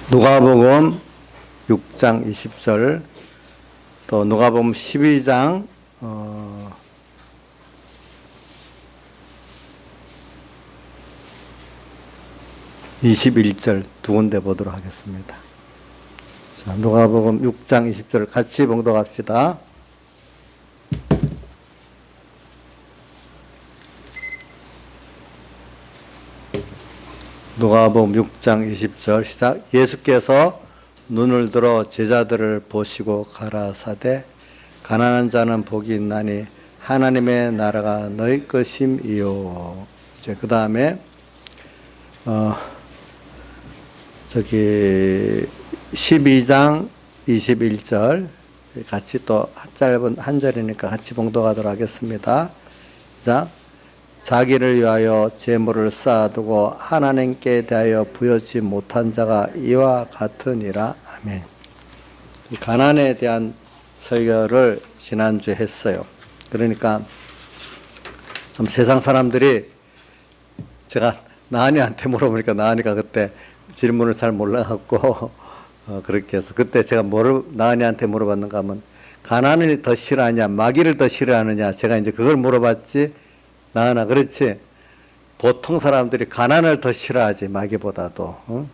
누가복음 6장 20절, 또 누가복음 12장 21절 두 군데 보도록 하겠습니다. 자, 누가복음 6장 20절 같이 봉독합시다. 누가복음 6장 20절 시작. 예수께서 눈을 들어 제자들을 보시고 가라사대 가난한 자는 복이 있나니 하나님의 나라가 너희 것임이요. 이제 그 다음에 12장 21절 같이 또 짧은 한 절이니까 같이 봉독하도록 하겠습니다. 자, 자기를 위하여 재물을 쌓아두고 하나님께 대하여 부여치 못한 자가 이와 같으니라. 아멘. 가난에 대한 설교를 지난주에 했어요. 그러니까 좀 세상 사람들이 제가 나은이한테 물어보니까 나은이가 그때 질문을 잘 몰라갖고 그렇게 해서 그때 제가 나은이한테 물어봤는가 하면 가난을 더 싫어하냐 마귀를 더 싫어하느냐 제가 이제 그걸 물어봤지. 나은아 그렇지. 보통 사람들이 가난을 더 싫어하지 마귀보다도. 응?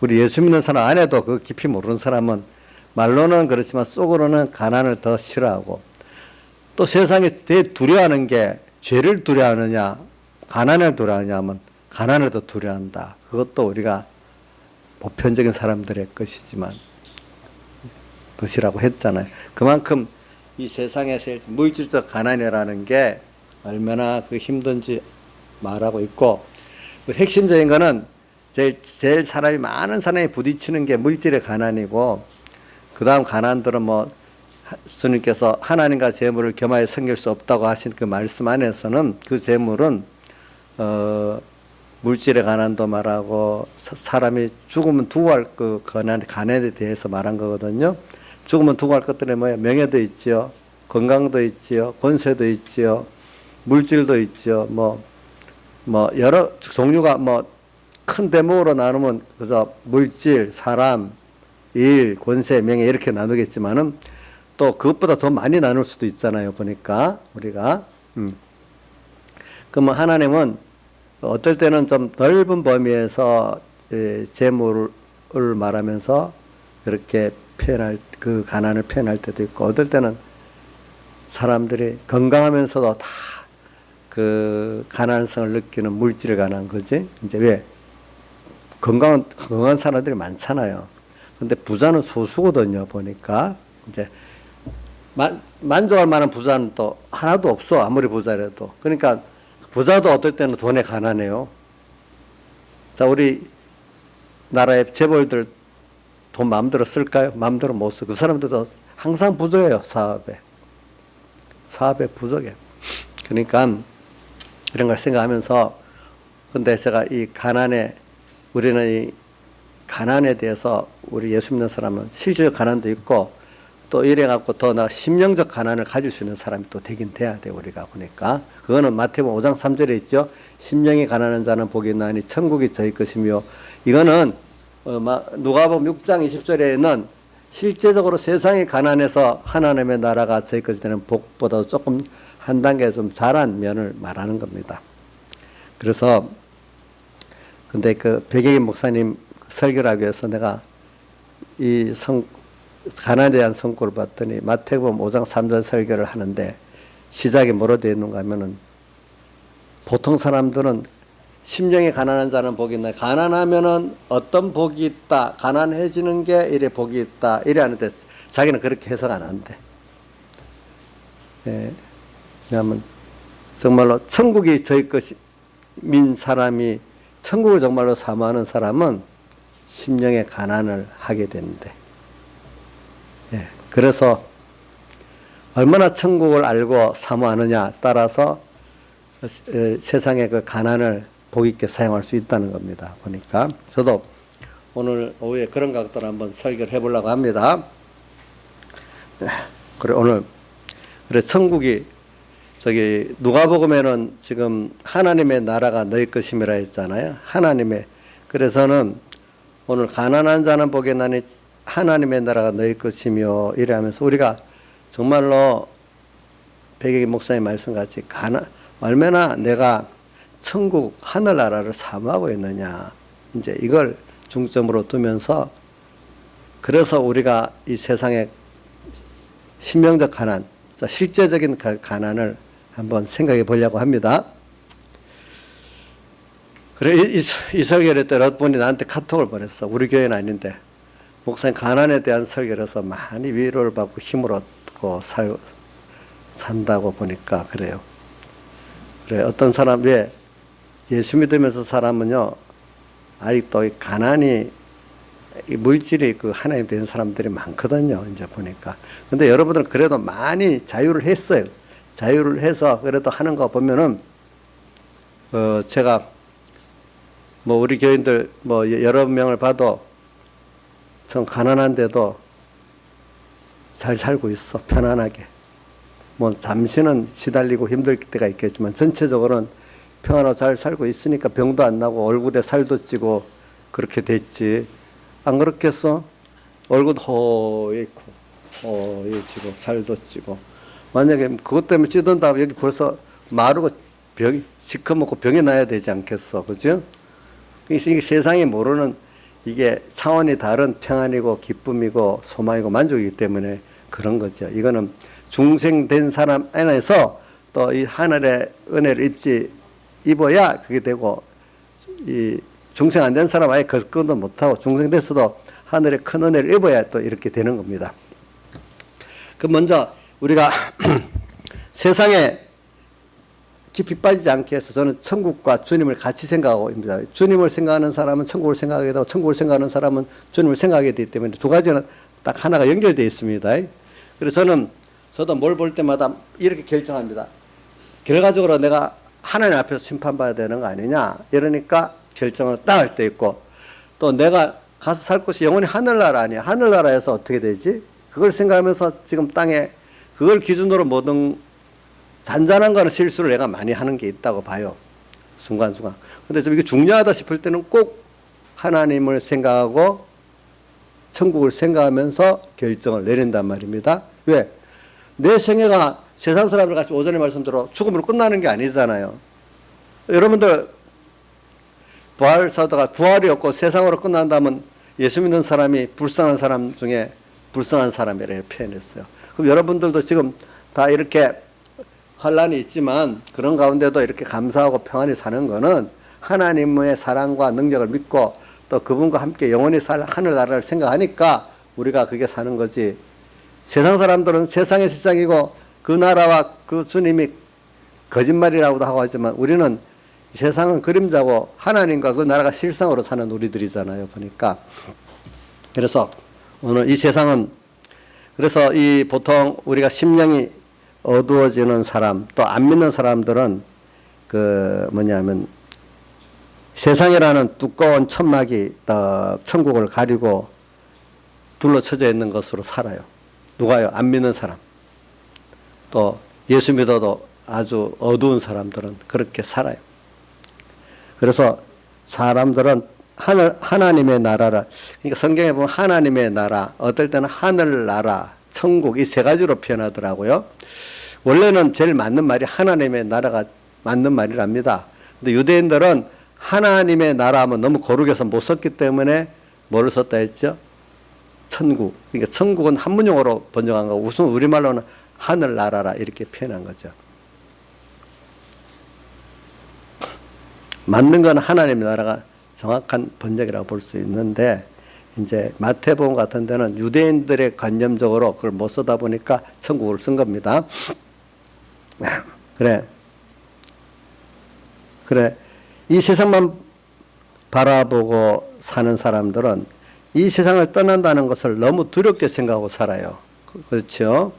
우리 예수 믿는 사람 안에도 그 깊이 모르는 사람은 말로는 그렇지만 속으로는 가난을 더 싫어하고, 또 세상에 되게 두려워하는 게 죄를 두려워하느냐 가난을 두려워하느냐 하면 가난을 더 두려워한다. 그것도 우리가 보편적인 사람들의 것이지만 것이라고 했잖아요. 그만큼 이 세상에서 물질적 가난이라는 게 얼마나 그 힘든지 말하고 있고, 그 핵심적인 거는 제일 사람이 많은 사람이 부딪히는 게 물질의 가난이고, 그 다음 가난들은 스님께서 하나님과 재물을 겸하여 섬길 수 없다고 하신 그 말씀 안에서는 그 재물은 물질의 가난도 말하고 사람이 죽으면 두고 할 그 가난에 대해서 말한 거거든요. 죽으면 두고 할 것들이 뭐예요? 명예도 있지요, 건강도 있지요, 권세도 있지요, 물질도 있죠. 여러 종류가 큰 대목으로 나누면 그저 물질, 사람, 일, 권세, 명예 이렇게 나누겠지만은 또 그것보다 더 많이 나눌 수도 있잖아요. 보니까 우리가. 그러면 하나님은 어떨 때는 좀 넓은 범위에서 재물을 말하면서 그렇게 그 가난을 표현할 때도 있고, 어떨 때는 사람들이 건강하면서도 다 그 가난성을 느끼는 물질을 가난 거지. 이제 왜? 건강한 사람들이 많잖아요. 근데 부자는 소수거든요, 보니까. 이제 만족할 만한 부자는 또 하나도 없어, 아무리 부자라도. 그러니까 부자도 어떨 때는 돈에 가난해요. 자, 우리 나라의 재벌들 돈 마음대로 쓸까요? 마음대로 못 써. 그 사람들도 항상 부족해요, 사업에 부족해. 그러니까 이런 걸 생각하면서, 근데 제가 우리는 이 가난에 대해서 우리 예수 믿는 사람은 실질적 가난도 있고 또 이래갖고 더 심령적 가난을 가질 수 있는 사람이 또 되긴 돼야 돼, 우리가 보니까. 그거는 마태복음 5장 3절에 있죠. 심령이 가난한 자는 복이 있나니 천국이 저희 것이며, 이거는 누가복음 6장 20절에는 실제적으로 세상이 가난해서 하나님의 나라가 저희 것이 되는 복보다 조금 한 단계 좀 잘한 면을 말하는 겁니다. 그래서 근데 그 백예인 목사님 설교를 하기 위해서 내가 이 가난에 대한 성구를 봤더니 마태복음 5장 3절 설교를 하는데 시작이 뭐로 되어 있는가 하면은, 보통 사람들은 심령이 가난한 자는 복이 있나, 가난하면은 어떤 복이 있다, 가난해지는 게 이래 복이 있다 이래 하는데 자기는 그렇게 해석 안 한대. 왜냐하면 정말로 천국이 저희 것인 사람이, 천국을 정말로 사모하는 사람은 심령의 가난을 하게 되는데, 그래서 얼마나 천국을 알고 사모하느냐 따라서 세상의 그 가난을 복 있게 사용할 수 있다는 겁니다. 보니까 저도 오늘 오후에 그런 각도로 한번 설교를 해보려고 합니다. 그래 천국이 누가복음에는 지금 하나님의 나라가 너희 것임이라 했잖아요. 하나님의. 그래서는 오늘 가난한 자는 복이 나니 하나님의 나라가 너희 것이며 이래 하면서 우리가 정말로 백영희 목사님 말씀같이 얼마나 내가 천국 하늘나라를 사모하고 있느냐, 이제 이걸 중점으로 두면서, 그래서 우리가 이 세상의 신명적 가난, 실제적인 가난을 한번 생각해 보려고 합니다. 그래, 이 설교를 때 어떤 분이 나한테 카톡을 보냈어. 우리 교회는 아닌데, 목사님 가난에 대한 설교를 해서 많이 위로를 받고 힘을 얻고 산다고 보니까 그래요. 그래, 어떤 사람, 왜 예수 믿으면서 사람은요, 아직도 이 가난이, 이 물질이 그 하나님 된 사람들이 많거든요, 이제 보니까. 근데 여러분들은 그래도 많이 자유를 했어요. 자유를 해서 그래도 하는 거 보면은, 제가 뭐 우리 교인들 뭐 여러 명을 봐도 좀 가난한데도 잘 살고 있어, 편안하게. 뭐 잠시는 시달리고 힘들 때가 있겠지만 전체적으로는 평안하고 잘 살고 있으니까 병도 안 나고 얼굴에 살도 찌고 그렇게 됐지. 안 그렇겠어? 얼굴도 허옇고 허해지고 살도 찌고. 만약에 그것 때문에 찌든다 여기 벌써 마르고 시커멓고 병이 나야 되지 않겠어, 그죠? 이게 세상이 모르는, 이게 차원이 다른 평안이고 기쁨이고 소망이고 만족이기 때문에 그런 거죠. 이거는 중생된 사람 안에서 또 이 하늘의 은혜를 입어야 그게 되고, 이 중생 안 된 사람 아예 그것도 못하고 중생 됐어도 하늘의 큰 은혜를 입어야 또 이렇게 되는 겁니다. 그 먼저 우리가 세상에 깊이 빠지지 않게 해서 저는 천국과 주님을 같이 생각하고 있습니다. 주님을 생각하는 사람은 천국을 생각하게 되고 천국을 생각하는 사람은 주님을 생각하게 되기 때문에 두 가지는 딱 하나가 연결되어 있습니다. 그래서 저도 뭘 볼 때마다 이렇게 결정합니다. 결과적으로 내가 하나님 앞에서 심판받아야 되는 거 아니냐, 이러니까 결정을 딱 할 때 있고, 또 내가 가서 살 곳이 영원히 하늘나라 아니야, 하늘나라에서 어떻게 되지, 그걸 생각하면서 지금 땅에 그걸 기준으로 모든 잔잔한 거는 실수를 내가 많이 하는 게 있다고 봐요, 순간순간. 근데 좀 이게 중요하다 싶을 때는 꼭 하나님을 생각하고 천국을 생각하면서 결정을 내린단 말입니다. 왜? 내 생애가 세상 사람들 같이 오전에 말씀대로 죽음으로 끝나는 게 아니잖아요. 여러분들 부활사도가 부활이 없고 세상으로 끝난다면 예수 믿는 사람이 불쌍한 사람 중에 불쌍한 사람이라고 표현했어요. 그럼 여러분들도 지금 다 이렇게 환란이 있지만 그런 가운데도 이렇게 감사하고 평안히 사는 거는 하나님의 사랑과 능력을 믿고 또 그분과 함께 영원히 살 하늘나라를 생각하니까 우리가 그게 사는 거지. 세상 사람들은 세상의 실상이고 그 나라와 그 주님이 거짓말이라고도 하고 하지만 우리는 세상은 그림자고 하나님과 그 나라가 실상으로 사는 우리들이잖아요, 보니까. 그래서 오늘 이 세상은, 그래서 이 보통 우리가 심령이 어두워지는 사람, 또 안 믿는 사람들은 세상이라는 두꺼운 천막이 천국을 가리고 둘러쳐져 있는 것으로 살아요. 누가요? 안 믿는 사람. 또 예수 믿어도 아주 어두운 사람들은 그렇게 살아요. 그래서 사람들은 하나님의 나라라, 그러니까 성경에 보면 하나님의 나라, 어떨 때는 하늘나라, 천국, 이 세 가지로 표현하더라고요. 원래는 제일 맞는 말이 하나님의 나라가 맞는 말이랍니다. 근데 유대인들은 하나님의 나라 하면 너무 거룩해서 못 썼기 때문에 뭐를 썼다 했죠? 천국. 그러니까 천국은 한문용어로 번역한 거고 우선 우리말로는 하늘나라라 이렇게 표현한 거죠. 맞는 건 하나님의 나라가 정확한 번역이라고 볼 수 있는데, 이제 마태복음 같은 데는 유대인들의 관념적으로 그걸 못 쓰다 보니까 천국을 쓴 겁니다. 그래. 이 세상만 바라보고 사는 사람들은 이 세상을 떠난다는 것을 너무 두렵게 생각하고 살아요. 그렇죠?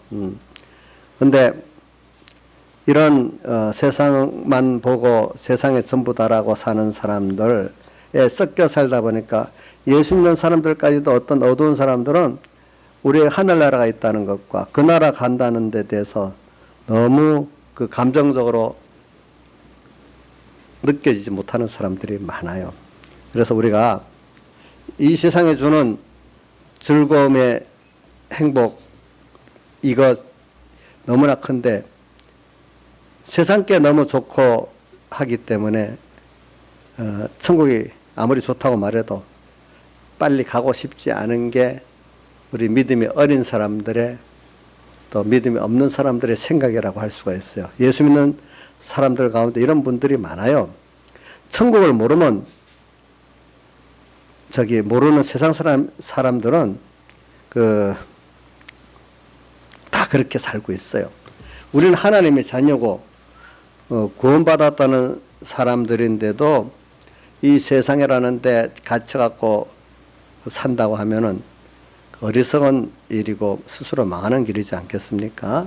근데 이런 세상만 보고 세상에 전부다라고 사는 사람들에 섞여 살다 보니까 예수 믿는 사람들까지도 어떤 어두운 사람들은 우리의 하늘나라가 있다는 것과 그 나라 간다는 데 대해서 너무 그 감정적으로 느껴지지 못하는 사람들이 많아요. 그래서 우리가 이 세상에 주는 즐거움의 행복, 이거 너무나 큰데 세상께 너무 좋고 하기 때문에 천국이 아무리 좋다고 말해도 빨리 가고 싶지 않은 게 우리 믿음이 어린 사람들의 또 믿음이 없는 사람들의 생각이라고 할 수가 있어요. 예수 믿는 사람들 가운데 이런 분들이 많아요. 천국을 모르면 모르는 세상 사람들은 다 그렇게 살고 있어요. 우리는 하나님의 자녀고 구원받았다는 사람들인데도 이 세상이라는 데 갇혀갖고 산다고 하면은 어리석은 일이고 스스로 망하는 길이지 않겠습니까?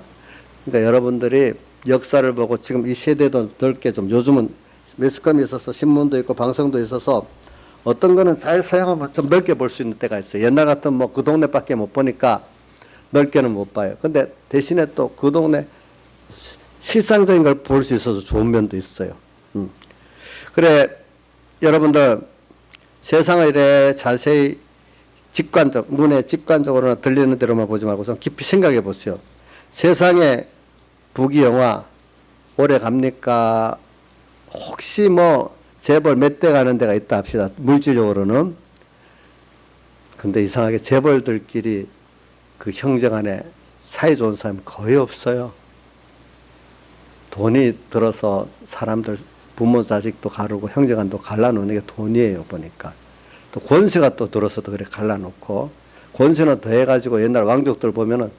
그러니까 여러분들이 역사를 보고 지금 이 세대도 넓게 좀, 요즘은 매스컴이 있어서 신문도 있고 방송도 있어서 어떤 거는 잘 사용하면 좀 넓게 볼 수 있는 때가 있어요. 옛날 같은 그 동네밖에 못 보니까 넓게는 못 봐요. 근데 대신에 또 그 동네 실상적인 걸 볼 수 있어서 좋은 면도 있어요. 그래, 여러분들 세상을 이래 자세히 눈에 직관적으로나 들리는 대로만 보지 말고 좀 깊이 생각해 보세요. 세상에 부귀영화 오래 갑니까? 혹시 재벌 몇 대 가는 데가 있다 합시다. 물질적으로는. 근데 이상하게 재벌들끼리 그 형제간에 사이 좋은 사람이 거의 없어요. 돈이 들어서 사람들 부모 자식도 가르고 형제간도 갈라놓는 게 돈이에요 보니까. 또 권세가 또 들어서도 그래 갈라놓고, 권세는 더해가지고 옛날 왕족들 보면은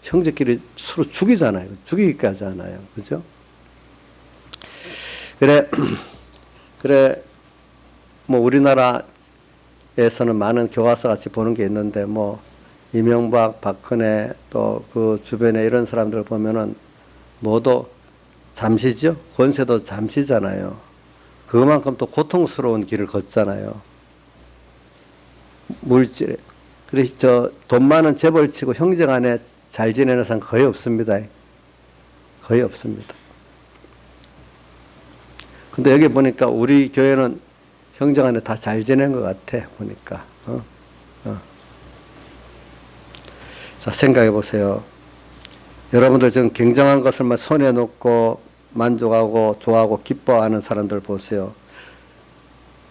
형제끼리 서로 죽이잖아요. 죽이기까지 하나요. 그죠? 그래, 우리나라에서는 많은 교과서 같이 보는 게 있는데, 이명박, 박근혜, 또 그 주변에 이런 사람들 보면은 모두 잠시죠? 권세도 잠시잖아요. 그만큼 또 고통스러운 길을 걷잖아요. 물질에. 그래서 돈 많은 재벌치고 형제 간에 잘 지내는 사람 거의 없습니다. 거의 없습니다. 근데 여기 보니까 우리 교회는 형제 간에 다 잘 지낸 것 같아, 보니까. 자, 생각해 보세요. 여러분들 지금 굉장한 것을만 손에 놓고 만족하고 좋아하고 기뻐하는 사람들 보세요.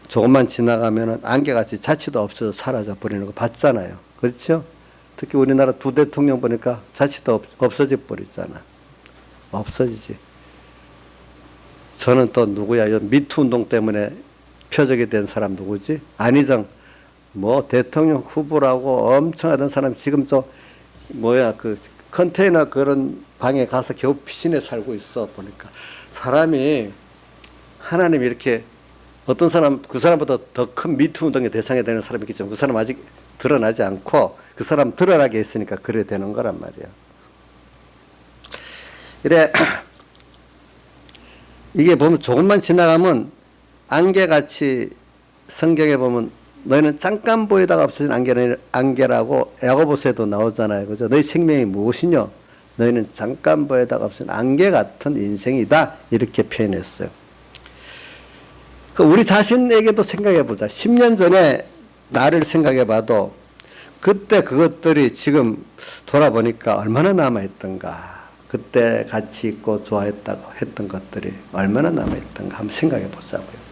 조금만 지나가면은 안개같이 자취도 없어져 사라져 버리는 거 봤잖아요. 그렇죠? 특히 우리나라 두 대통령 보니까 자취도 없어져 버리잖아. 없어지지. 저는 또 누구야? 미투 운동 때문에 표적이 된 사람 누구지? 안희정. 대통령 후보라고 엄청 하던 사람 지금 그 컨테이너 그런 방에 가서 겨우 피신해 살고 있어 보니까. 사람이 하나님이 이렇게 어떤 사람, 그 사람보다 더 큰 미투 운동의 대상이 되는 사람이 있겠지만 그 사람 아직 드러나지 않고 그 사람 드러나게 했으니까 그래 되는 거란 말이야. 그래, 이게 보면 조금만 지나가면 안개같이 성경에 보면 너희는 잠깐 보이다가 없어진 안개라고 야고보서에도 나오잖아요. 그죠? 너희 생명이 무엇이냐? 너희는 잠깐 보이다가 없어진 안개 같은 인생이다. 이렇게 표현했어요. 우리 자신에게도 생각해 보자. 10년 전에 나를 생각해 봐도 그때 그것들이 지금 돌아보니까 얼마나 남아있던가. 그때 같이 있고 좋아했다고 했던 것들이 얼마나 남아있던가 한번 생각해 보자고요.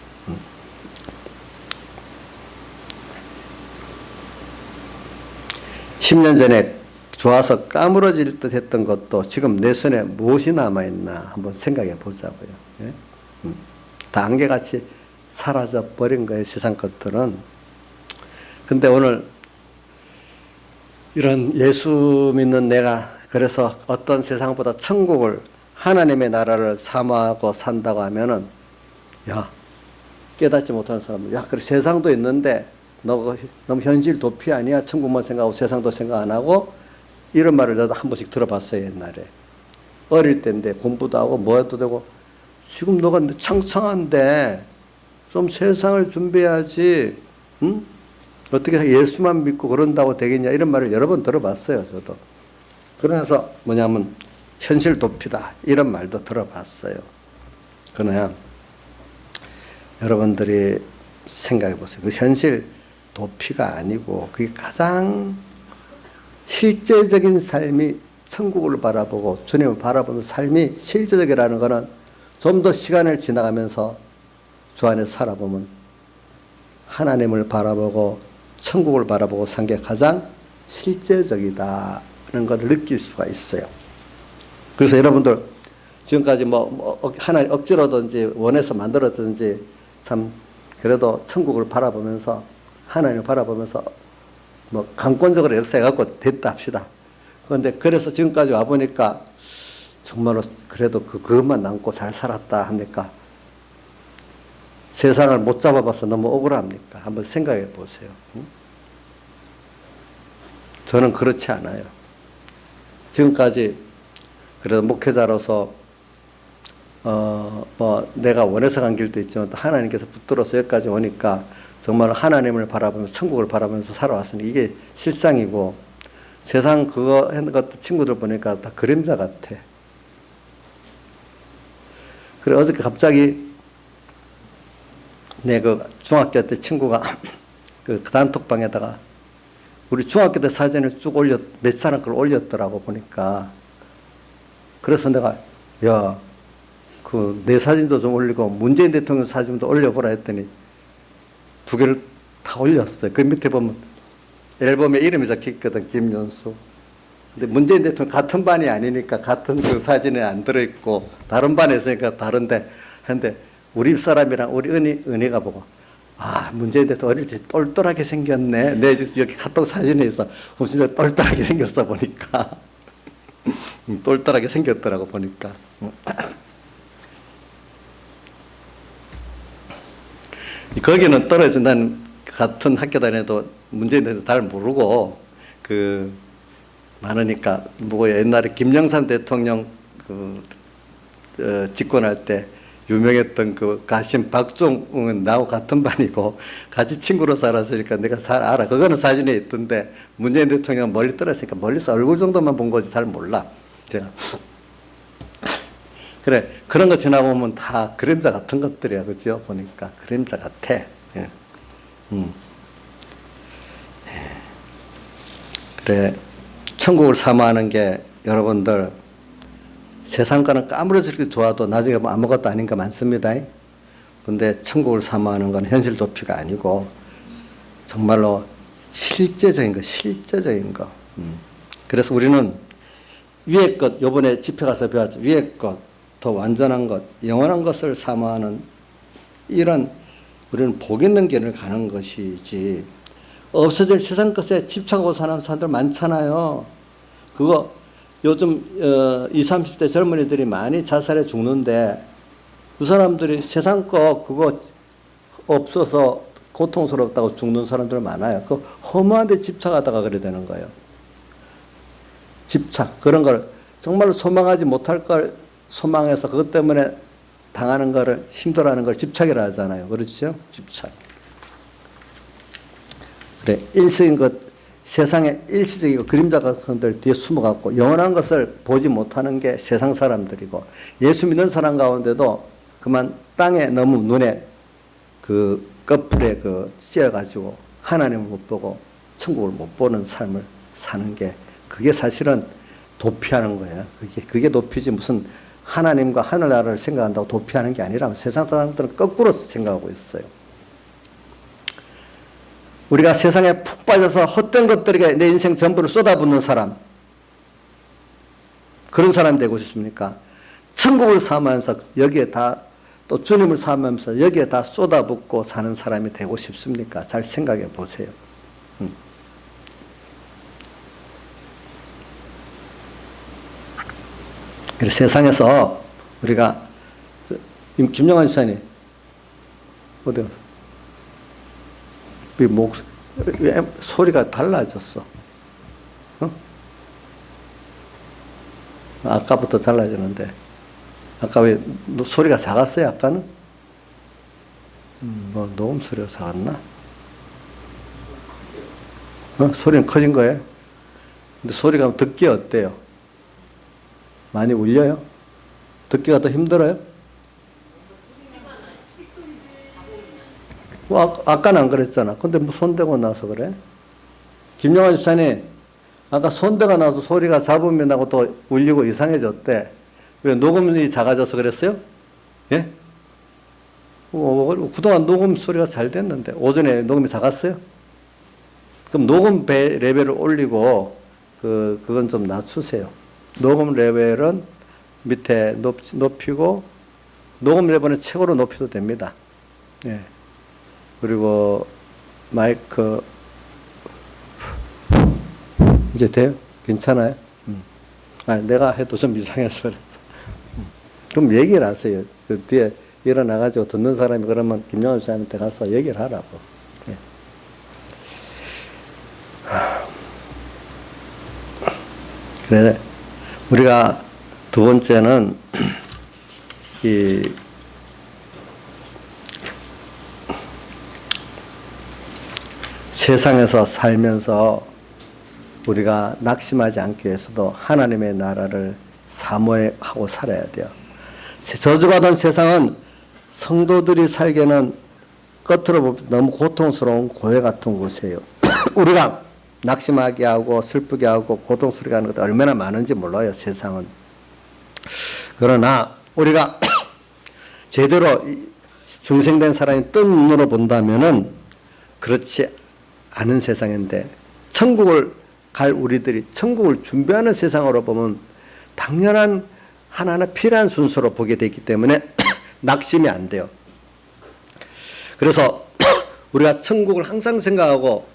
10년 전에 좋아서 까무러질 듯 했던 것도 지금 내 손에 무엇이 남아있나 한번 생각해 보자고요. 예? 다 안개같이 사라져 버린 거예요, 세상 것들은. 근데 오늘 이런 예수 믿는 내가 그래서 어떤 세상보다 천국을, 하나님의 나라를 사모하고 산다고 하면은, 야, 깨닫지 못하는 사람은, 야, 그래, 세상도 있는데, 너 너무 현실 도피 아니야? 천국만 생각하고 세상도 생각 안 하고? 이런 말을 나도 한 번씩 들어봤어요, 옛날에. 어릴 때인데 공부도 하고 뭐 해도 되고, 지금 너가 창창한데, 좀 세상을 준비해야지, 응? 어떻게 예수만 믿고 그런다고 되겠냐? 이런 말을 여러 번 들어봤어요, 저도. 그러면서 뭐냐면, 현실 도피다. 이런 말도 들어봤어요. 그러나, 여러분들이 생각해 보세요. 그 현실 도피가 아니고 그게 가장 실제적인 삶이 천국을 바라보고 주님을 바라보는 삶이 실제적이라는 것은 좀 더 시간을 지나가면서 주 안에 살아보면 하나님을 바라보고 천국을 바라보고 산 게 가장 실제적이다는 걸 느낄 수가 있어요. 그래서 여러분들 지금까지 하나님 억지로든지 원해서 만들었든지 참 그래도 천국을 바라보면서 하나님을 바라보면서 강권적으로 역사해갖고 됐다 합시다. 그런데 그래서 지금까지 와보니까 정말로 그래도 그것만 남고 잘 살았다 합니까? 세상을 못 잡아봐서 너무 억울합니까? 한번 생각해 보세요. 저는 그렇지 않아요. 지금까지 그래도 목회자로서 내가 원해서 간 길도 있지만 또 하나님께서 붙들어서 여기까지 오니까 정말 하나님을 바라보면서 천국을 바라보면서 살아왔으니 이게 실상이고 세상 그거 하는 것도 친구들 보니까 다 그림자 같아. 그래 어저께 갑자기 내 그 중학교 때 친구가 그 단톡방에다가 우리 중학교 때 사진을 쭉 몇 사람 걸 올렸더라고 보니까. 그래서 내가 야, 내 사진도 좀 올리고 문재인 대통령 사진도 올려보라 했더니 두 개를 다 올렸어요. 그 밑에 보면 앨범에 이름이 적혀있거든. 김윤수. 근데 문재인 대통령 같은 반이 아니니까 같은 그 사진에 안 들어있고 다른 반에 있으니까 다른데 했는데 우리 사람이랑 우리 은희가 보고 문재인 대통령 어릴 때 똘똘하게 생겼네. 내 여기 카톡 사진에 있어. 진짜 똘똘하게 생겼어 보니까. 똘똘하게 생겼더라고 보니까. 거기는 떨어져. 난 같은 학교 다녀도 문재인 대통령 잘 모르고 많으니까 옛날에 김영삼 대통령 집권할 때 유명했던 그 가신 박종은 나하고 같은 반이고 같이 친구로 살았으니까 내가 잘 알아. 그거는 사진에 있던데 문재인 대통령 멀리 떨어졌으니까 멀리서 얼굴 정도만 본 거지 잘 몰라. 제가. 그래, 그런 거 지나보면 다 그림자 같은 것들이야. 그죠? 보니까 그림자 같아. 예. 그래, 천국을 사모하는 게 여러분들 세상 거는 까무러지게 좋아도 나중에 보면 아무것도 아닌 거 많습니다. 근데 천국을 사모하는 건 현실 도피가 아니고 정말로 실제적인 거. 그래서 우리는 위의 것, 요번에 집회 가서 배웠죠. 위의 것, 더 완전한 것, 영원한 것을 사모하는 이런 우리는 복 있는 길을 가는 것이지 없어질 세상 것에 집착하고 사는 사람들 많잖아요. 그거 요즘 20, 30대 젊은이들이 많이 자살해 죽는데 그 사람들이 세상 거 그거 없어서 고통스럽다고 죽는 사람들 많아요. 그 허무한 데 집착하다가 그래 되는 거예요. 집착, 그런 걸 정말로 소망하지 못할 걸 소망해서 그것 때문에 당하는 거를 힘들어하는 걸 집착이라 하잖아요. 그렇죠? 집착. 그래, 일시적인 것, 세상에 일시적이고 그림자 같은 것들 뒤에 숨어갖고 영원한 것을 보지 못하는 게 세상 사람들이고 예수 믿는 사람 가운데도 그만 땅에 너무 눈에 그 꺼풀에 씌어가지고 하나님을 못 보고 천국을 못 보는 삶을 사는 게 그게 사실은 도피하는 거예요. 그게 도피지 무슨 하나님과 하늘나라를 생각한다고 도피하는 게 아니라 세상 사람들은 거꾸로 생각하고 있어요. 우리가 세상에 푹 빠져서 헛된 것들에게 내 인생 전부를 쏟아붓는 사람, 그런 사람이 되고 싶습니까? 천국을 사모하면서 여기에 다 또 주님을 사모하면서 여기에 다 쏟아붓고 사는 사람이 되고 싶습니까? 잘 생각해 보세요. 세상에서 우리가 김영환 지사님 어디 왜 소리가 달라졌어? 아까부터 달라지는데 아까 왜 소리가 작았어요? 아까는 녹음 소리가 작았나? 소리는 커진 거예요? 근데 소리가 듣기 어때요? 많이 울려요? 듣기가 더 힘들어요? 아까는 안 그랬잖아. 근데 뭐 손대고 나서 그래? 김영환 집사님, 아까 손대가 나서 소리가 잡음이 나고 또 울리고 이상해졌대. 왜 녹음이 작아져서 그랬어요? 예? 그동안 녹음 소리가 잘 됐는데 오전에 녹음이 작았어요? 그럼 녹음 레벨을 올리고 그건 좀 낮추세요. 녹음 레벨은 밑에 높이고 녹음 레벨은 최고로 높여도 됩니다. 예. 그리고 마이크 이제 돼요? 괜찮아요? 아니, 내가 해도 좀 이상해서 그래서. 그럼 얘기를 하세요. 그 뒤에 일어나가지고 듣는 사람이 그러면 김영환 씨한테 가서 얘기를 하라고. 예. 그래, 우리가 두 번째는 이 세상에서 살면서 우리가 낙심하지 않기 위해서도 하나님의 나라를 사모하고 살아야 돼요. 저주받은 세상은 성도들이 살기에는 겉으로 보면 너무 고통스러운 고해 같은 곳이에요. 우리가 낙심하게 하고 슬프게 하고 고통스럽게 하는 것도 얼마나 많은지 몰라요, 세상은. 그러나 우리가 제대로 중생된 사람이 뜬 눈으로 본다면은 그렇지 않은 세상인데, 천국을 갈 우리들이 천국을 준비하는 세상으로 보면 당연한 하나는 필요한 순서로 보게 되기 때문에 낙심이 안 돼요. 그래서 우리가 천국을 항상 생각하고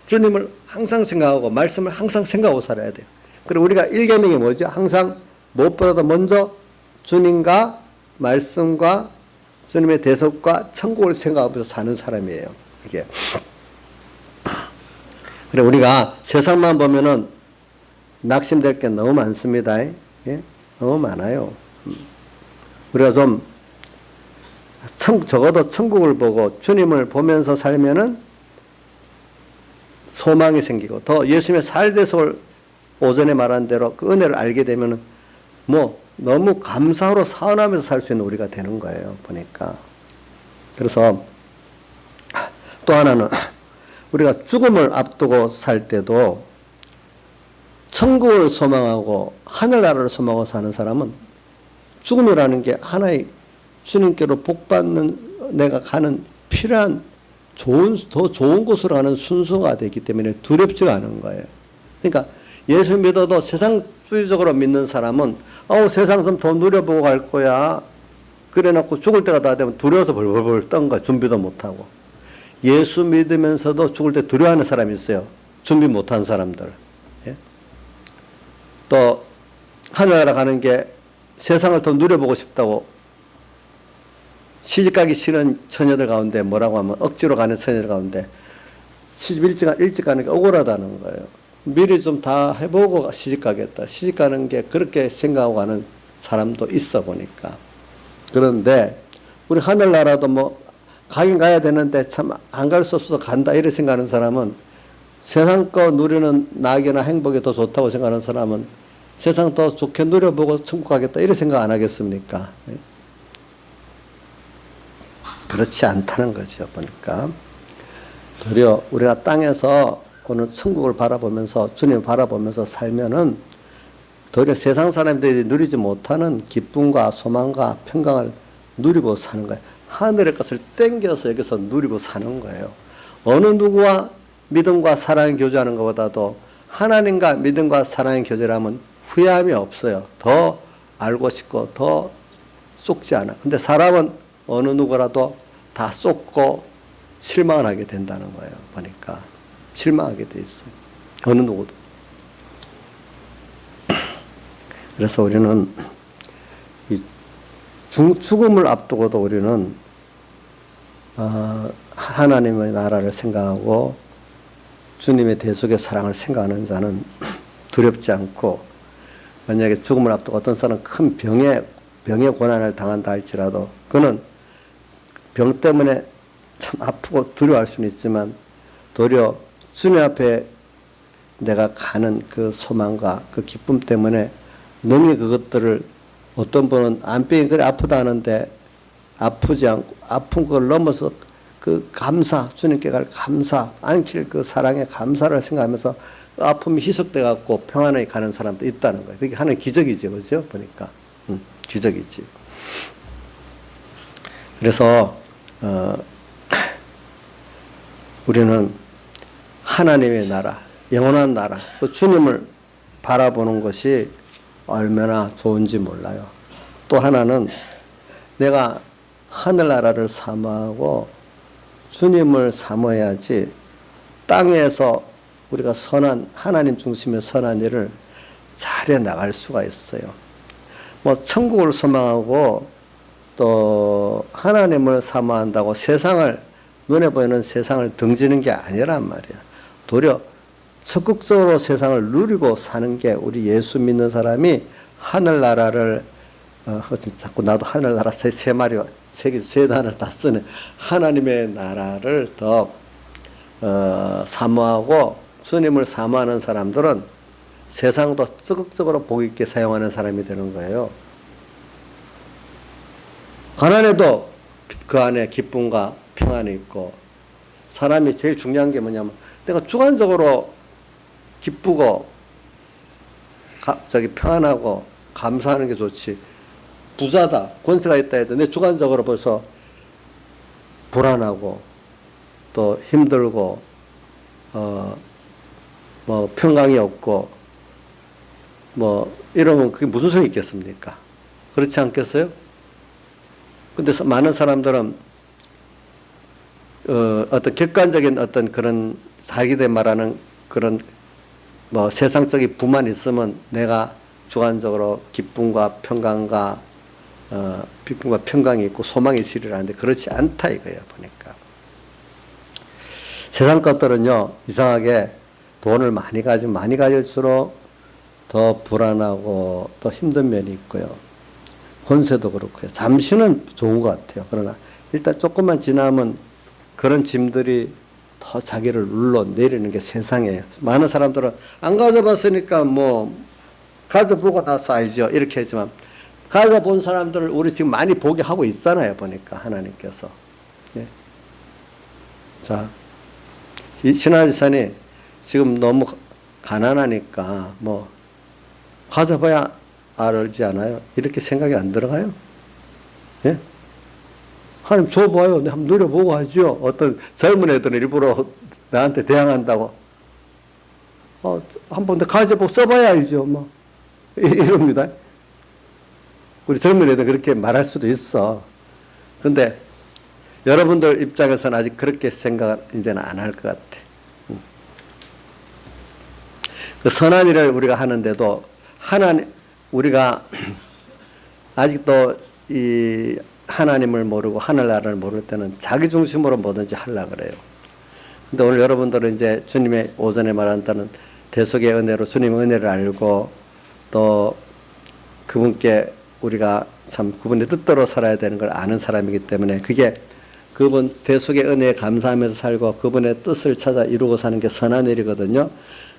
주님을 항상 생각하고 말씀을 항상 생각하고 살아야 돼요. 그리고 우리가 일계명이 뭐죠? 항상 무엇보다도 먼저 주님과 말씀과 주님의 대속과 천국을 생각하면서 사는 사람이에요. 이게. 그래, 우리가 세상만 보면은 낙심될 게 너무 많습니다. 예? 너무 많아요. 우리가 좀 적어도 천국을 보고 주님을 보면서 살면은 소망이 생기고, 더 예수님의 살대속을 오전에 말한 대로 그 은혜를 알게 되면은 뭐 너무 감사로 사원하면서 살 수 있는 우리가 되는 거예요, 보니까. 그래서 또 하나는 우리가 죽음을 앞두고 살 때도 천국을 소망하고 하늘나라를 소망하고 사는 사람은 죽음이라는 게 하나의 주님께로 복받는 내가 가는 필요한 더 좋은 곳으로 가는 순서가 되기 때문에 두렵지가 않은 거예요. 그러니까 예수 믿어도 세상주의적으로 믿는 사람은 세상 좀 더 누려보고 갈 거야. 그래 놓고 죽을 때가 다 되면 두려워서 벌벌벌 떤 거야. 준비도 못하고. 예수 믿으면서도 죽을 때 두려워하는 사람이 있어요. 준비 못한 사람들. 예? 또 하늘나라 가는 게 세상을 더 누려보고 싶다고 시집가기 싫은 처녀들 가운데 뭐라고 하면 억지로 가는 처녀들 가운데 시집 일찍 가는 게 억울하다는 거예요. 미리 좀 다 해보고 시집 가겠다. 시집 가는 게 그렇게 생각하고 가는 사람도 있어 보니까. 그런데 우리 하늘나라도 뭐 가긴 가야 되는데 참 안 갈 수 없어서 간다 이렇게 생각하는 사람은, 세상 거 누리는 낙이나 행복이 더 좋다고 생각하는 사람은 세상 더 좋게 누려보고 천국 가겠다 이렇게 생각 안 하겠습니까? 그렇지 않다는 거죠, 보니까. 도리어 우리가 땅에서 오늘 천국을 바라보면서 주님을 바라보면서 살면은 도리어 세상 사람들이 누리지 못하는 기쁨과 소망과 평강을 누리고 사는 거예요. 하늘의 것을 땡겨서 여기서 누리고 사는 거예요. 어느 누구와 믿음과 사랑의 교제하는 것보다도 하나님과 믿음과 사랑의 교제를 하면 후회함이 없어요. 더 알고 싶고 더 쏟지 않아. 근데 사람은 어느 누구라도 다 쏟고 실망을 하게 된다는 거예요. 보니까 실망하게 돼 있어요. 어느 누구도. 그래서 우리는 이 죽음을 앞두고도 우리는 하나님의 나라를 생각하고 주님의 대속의 사랑을 생각하는 자는 두렵지 않고, 만약에 죽음을 앞두고 어떤 사람은 큰 병의 고난을 당한다 할지라도 그는 병 때문에 참 아프고 두려워할 수는 있지만 도리어 주님 앞에 내가 가는 그 소망과 그 기쁨 때문에 능히 그것들을, 어떤 분은 안병이 그래 아프다 하는데 아프지 않고 아픈 걸 넘어서 그 감사, 주님께 갈 감사, 안길 그 사랑의 감사를 생각하면서 아픔이 희석돼 갖고 평안하게 가는 사람도 있다는 거예요. 그게 하나의 기적이죠, 그죠? 보니까 기적이지. 그래서 우리는 하나님의 나라, 영원한 나라, 그 주님을 바라보는 것이 얼마나 좋은지 몰라요. 또 하나는 내가 하늘나라를 사모하고 주님을 사모해야지 땅에서 우리가 선한, 하나님 중심의 선한 일을 잘해 나갈 수가 있어요. 뭐 천국을 소망하고 또 하나님을 사모한다고 세상을, 눈에 보이는 세상을 등지는 게 아니란 말이야. 도리어 적극적으로 세상을 누리고 사는 게 우리 예수 믿는 사람이 하늘나라를 자꾸 나도 하늘나라 세 마리 세 단을 다 쓰네. 하나님의 나라를 더 사모하고 주님을 사모하는 사람들은 세상도 적극적으로 복 있게 사용하는 사람이 되는 거예요. 가난해도 그 안에 기쁨과 평안이 있고, 사람이 제일 중요한 게 뭐냐면 내가 주관적으로 기쁘고 평안하고 감사하는 게 좋지. 부자다, 권세가 있다 해도 내 주관적으로 벌써 불안하고 또 힘들고 뭐 평강이 없고 뭐 이러면 그게 무슨 소용이 있겠습니까? 그렇지 않겠어요? 근데 많은 사람들은 어떤 객관적인 어떤 그런 자기들 말하는 그런 뭐 세상적인 부만 있으면 내가 주관적으로 기쁨과 평강과 기쁨과 평강이 있고 소망이 있으리라는데 그렇지 않다 이거예요. 보니까 세상 것들은요, 이상하게 돈을 많이 가질수록 더 불안하고 더 힘든 면이 있고요. 권세도 그렇고요. 잠시는 좋은 것 같아요. 그러나 일단 조금만 지나면 그런 짐들이 더 자기를 눌러내리는 게 세상이에요. 많은 사람들은 안 가져봤으니까 뭐 가져보고 나서 알죠. 이렇게 하지만 가져본 사람들을 우리 지금 많이 보게 하고 있잖아요. 보니까 하나님께서. 예. 자, 이 신화지산이 지금 너무 가난하니까 뭐 가져봐야 알지 않아요? 이렇게 생각이 안 들어가요? 예? 하나님 줘봐요. 내가 한번 누려보고 하죠. 어떤 젊은 애들은 일부러 나한테 대항한다고. 한번 가져보고 써봐야 알죠. 뭐. 이럽니다. 우리 젊은 애들 그렇게 말할 수도 있어. 근데 여러분들 입장에서는 아직 그렇게 생각 이제는 안 할 것 같아. 그 선한 일을 우리가 하는데도 우리가 아직도 이 하나님을 모르고 하늘나라를 모를 때는 자기 중심으로 뭐든지 하려고 그래요. 근데 오늘 여러분들은 이제 주님의 오전에 말한다는 대속의 은혜로 주님의 은혜를 알고 또 그분께 우리가 참 그분의 뜻대로 살아야 되는 걸 아는 사람이기 때문에 그게 그분 대속의 은혜에 감사하면서 살고 그분의 뜻을 찾아 이루고 사는 게 선한 일이거든요.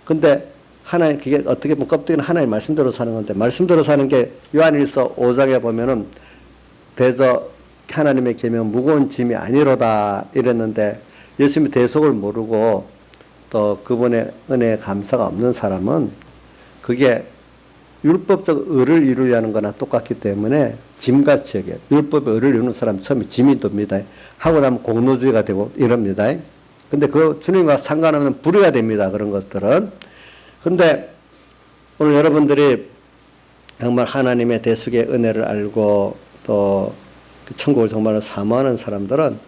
근데 하나님, 그게 어떻게 보면 껍데기는 하나님 말씀대로 사는 건데, 말씀대로 사는 게 요한일서 5장에 보면은 대저 하나님의 계명 무거운 짐이 아니로다 이랬는데, 예수님이 대속을 모르고 또 그분의 은혜에 감사가 없는 사람은 그게 율법적 의를 이루려는 거나 똑같기 때문에 짐같이 여겨요. 율법의 의를 이루는 사람 처음에 짐이 됩니다. 하고 나면 공로주의가 되고 이럽니다. 근데 그 주님과 상관없는 불의가 됩니다. 그런 것들은. 근데 오늘 여러분들이 정말 하나님의 대속의 은혜를 알고 또 그 천국을 정말로 사모하는 사람들은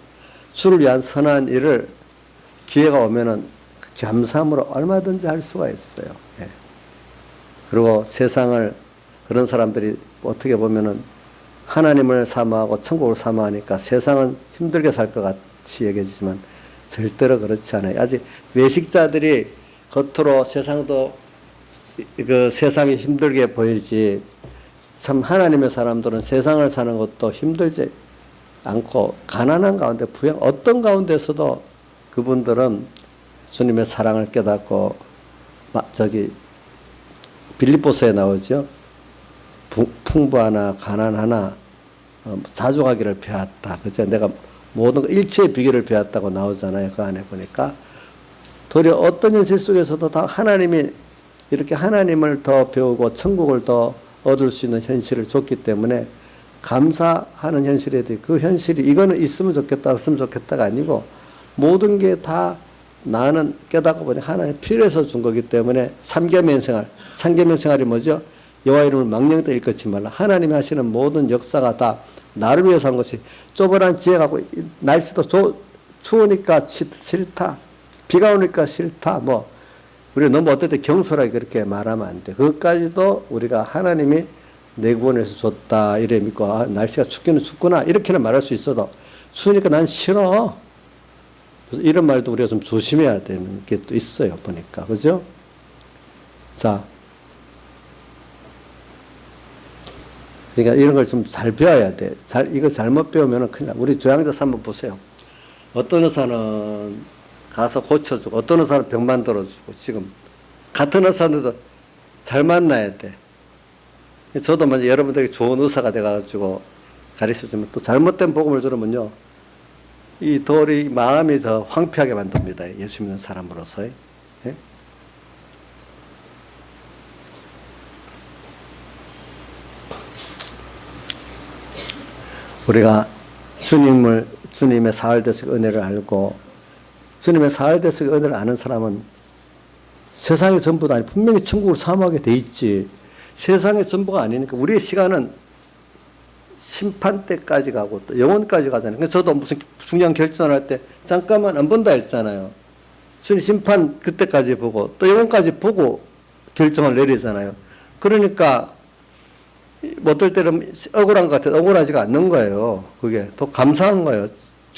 주를 위한 선한 일을 기회가 오면은 감사함으로 얼마든지 할 수가 있어요. 예. 그리고 세상을 그런 사람들이 어떻게 보면은 하나님을 사모하고 천국을 사모하니까 세상은 힘들게 살 것 같이 여겨지지만 절대로 그렇지 않아요. 아직 외식자들이 겉으로 세상도 그 세상이 힘들게 보이지 참 하나님의 사람들은 세상을 사는 것도 힘들지 않고 가난한 가운데 부양 어떤 가운데서도 그분들은 주님의 사랑을 깨닫고 빌립보서에 나오죠. 풍부하나 가난하나 자주 가기를 배웠다. 그죠? 내가 모든 일체의 비결을 배웠다고 나오잖아요. 그 안에 보니까. 도리어 어떤 현실 속에서도 다 하나님이 이렇게 하나님을 더 배우고 천국을 더 얻을 수 있는 현실을 줬기 때문에 감사하는 현실에 대해 그 현실이 이거는 있으면 좋겠다 없으면 좋겠다가 아니고 모든 게 다 나는 깨닫고 보니 하나님 필요해서 준 거기 때문에 삼계면 생활이 뭐죠? 여호와 이름을 망령되이 일컫지 말라. 하나님이 하시는 모든 역사가 다 나를 위해서 한 것이 쪼그란 지혜 갖고 날씨도 추우니까 싫다. 비가 오니까 싫다. 뭐 우리가 너무 어떨 때 경솔하게 그렇게 말하면 안 돼. 그것까지도 우리가 하나님이 내 구원해서 줬다 이래 믿고 날씨가 춥기는 춥구나 이렇게는 말할 수 있어도 추우니까 난 싫어. 이런 말도 우리가 좀 조심해야 되는 게 또 있어요. 보니까. 그죠? 자. 그러니까 이런 걸 좀 잘 배워야 돼. 이거 잘못 배우면 큰일 나. 우리 조양자사 한번 보세요. 어떤 의사는 가서 고쳐주고, 어떤 의사는 병 만들어주고, 지금. 같은 의사인데도 잘 만나야 돼. 저도 먼저 여러분들에게 좋은 의사가 돼가지고 가르쳐주면 또 잘못된 복음을 들으면요. 이 돌이 마음이 더 황폐하게 만듭니다. 예수 믿는 사람으로서. 예? 우리가 주님의 사흘대속 은혜를 알고 주님의 사흘대속 은혜를 아는 사람은 세상의 전부도 아니 분명히 천국을 사모하게 돼 있지. 세상의 전부가 아니니까 우리의 시간은 심판 때까지 가고 또 영혼까지 가잖아요. 저도 무슨 중요한 결정을 할 때 잠깐만 안 본다 했잖아요. 주님 심판 그때까지 보고 또 영혼까지 보고 결정을 내리잖아요. 그러니까 어떨 때는 억울한 것 같아도 억울하지가 않는 거예요. 그게 더 감사한 거예요.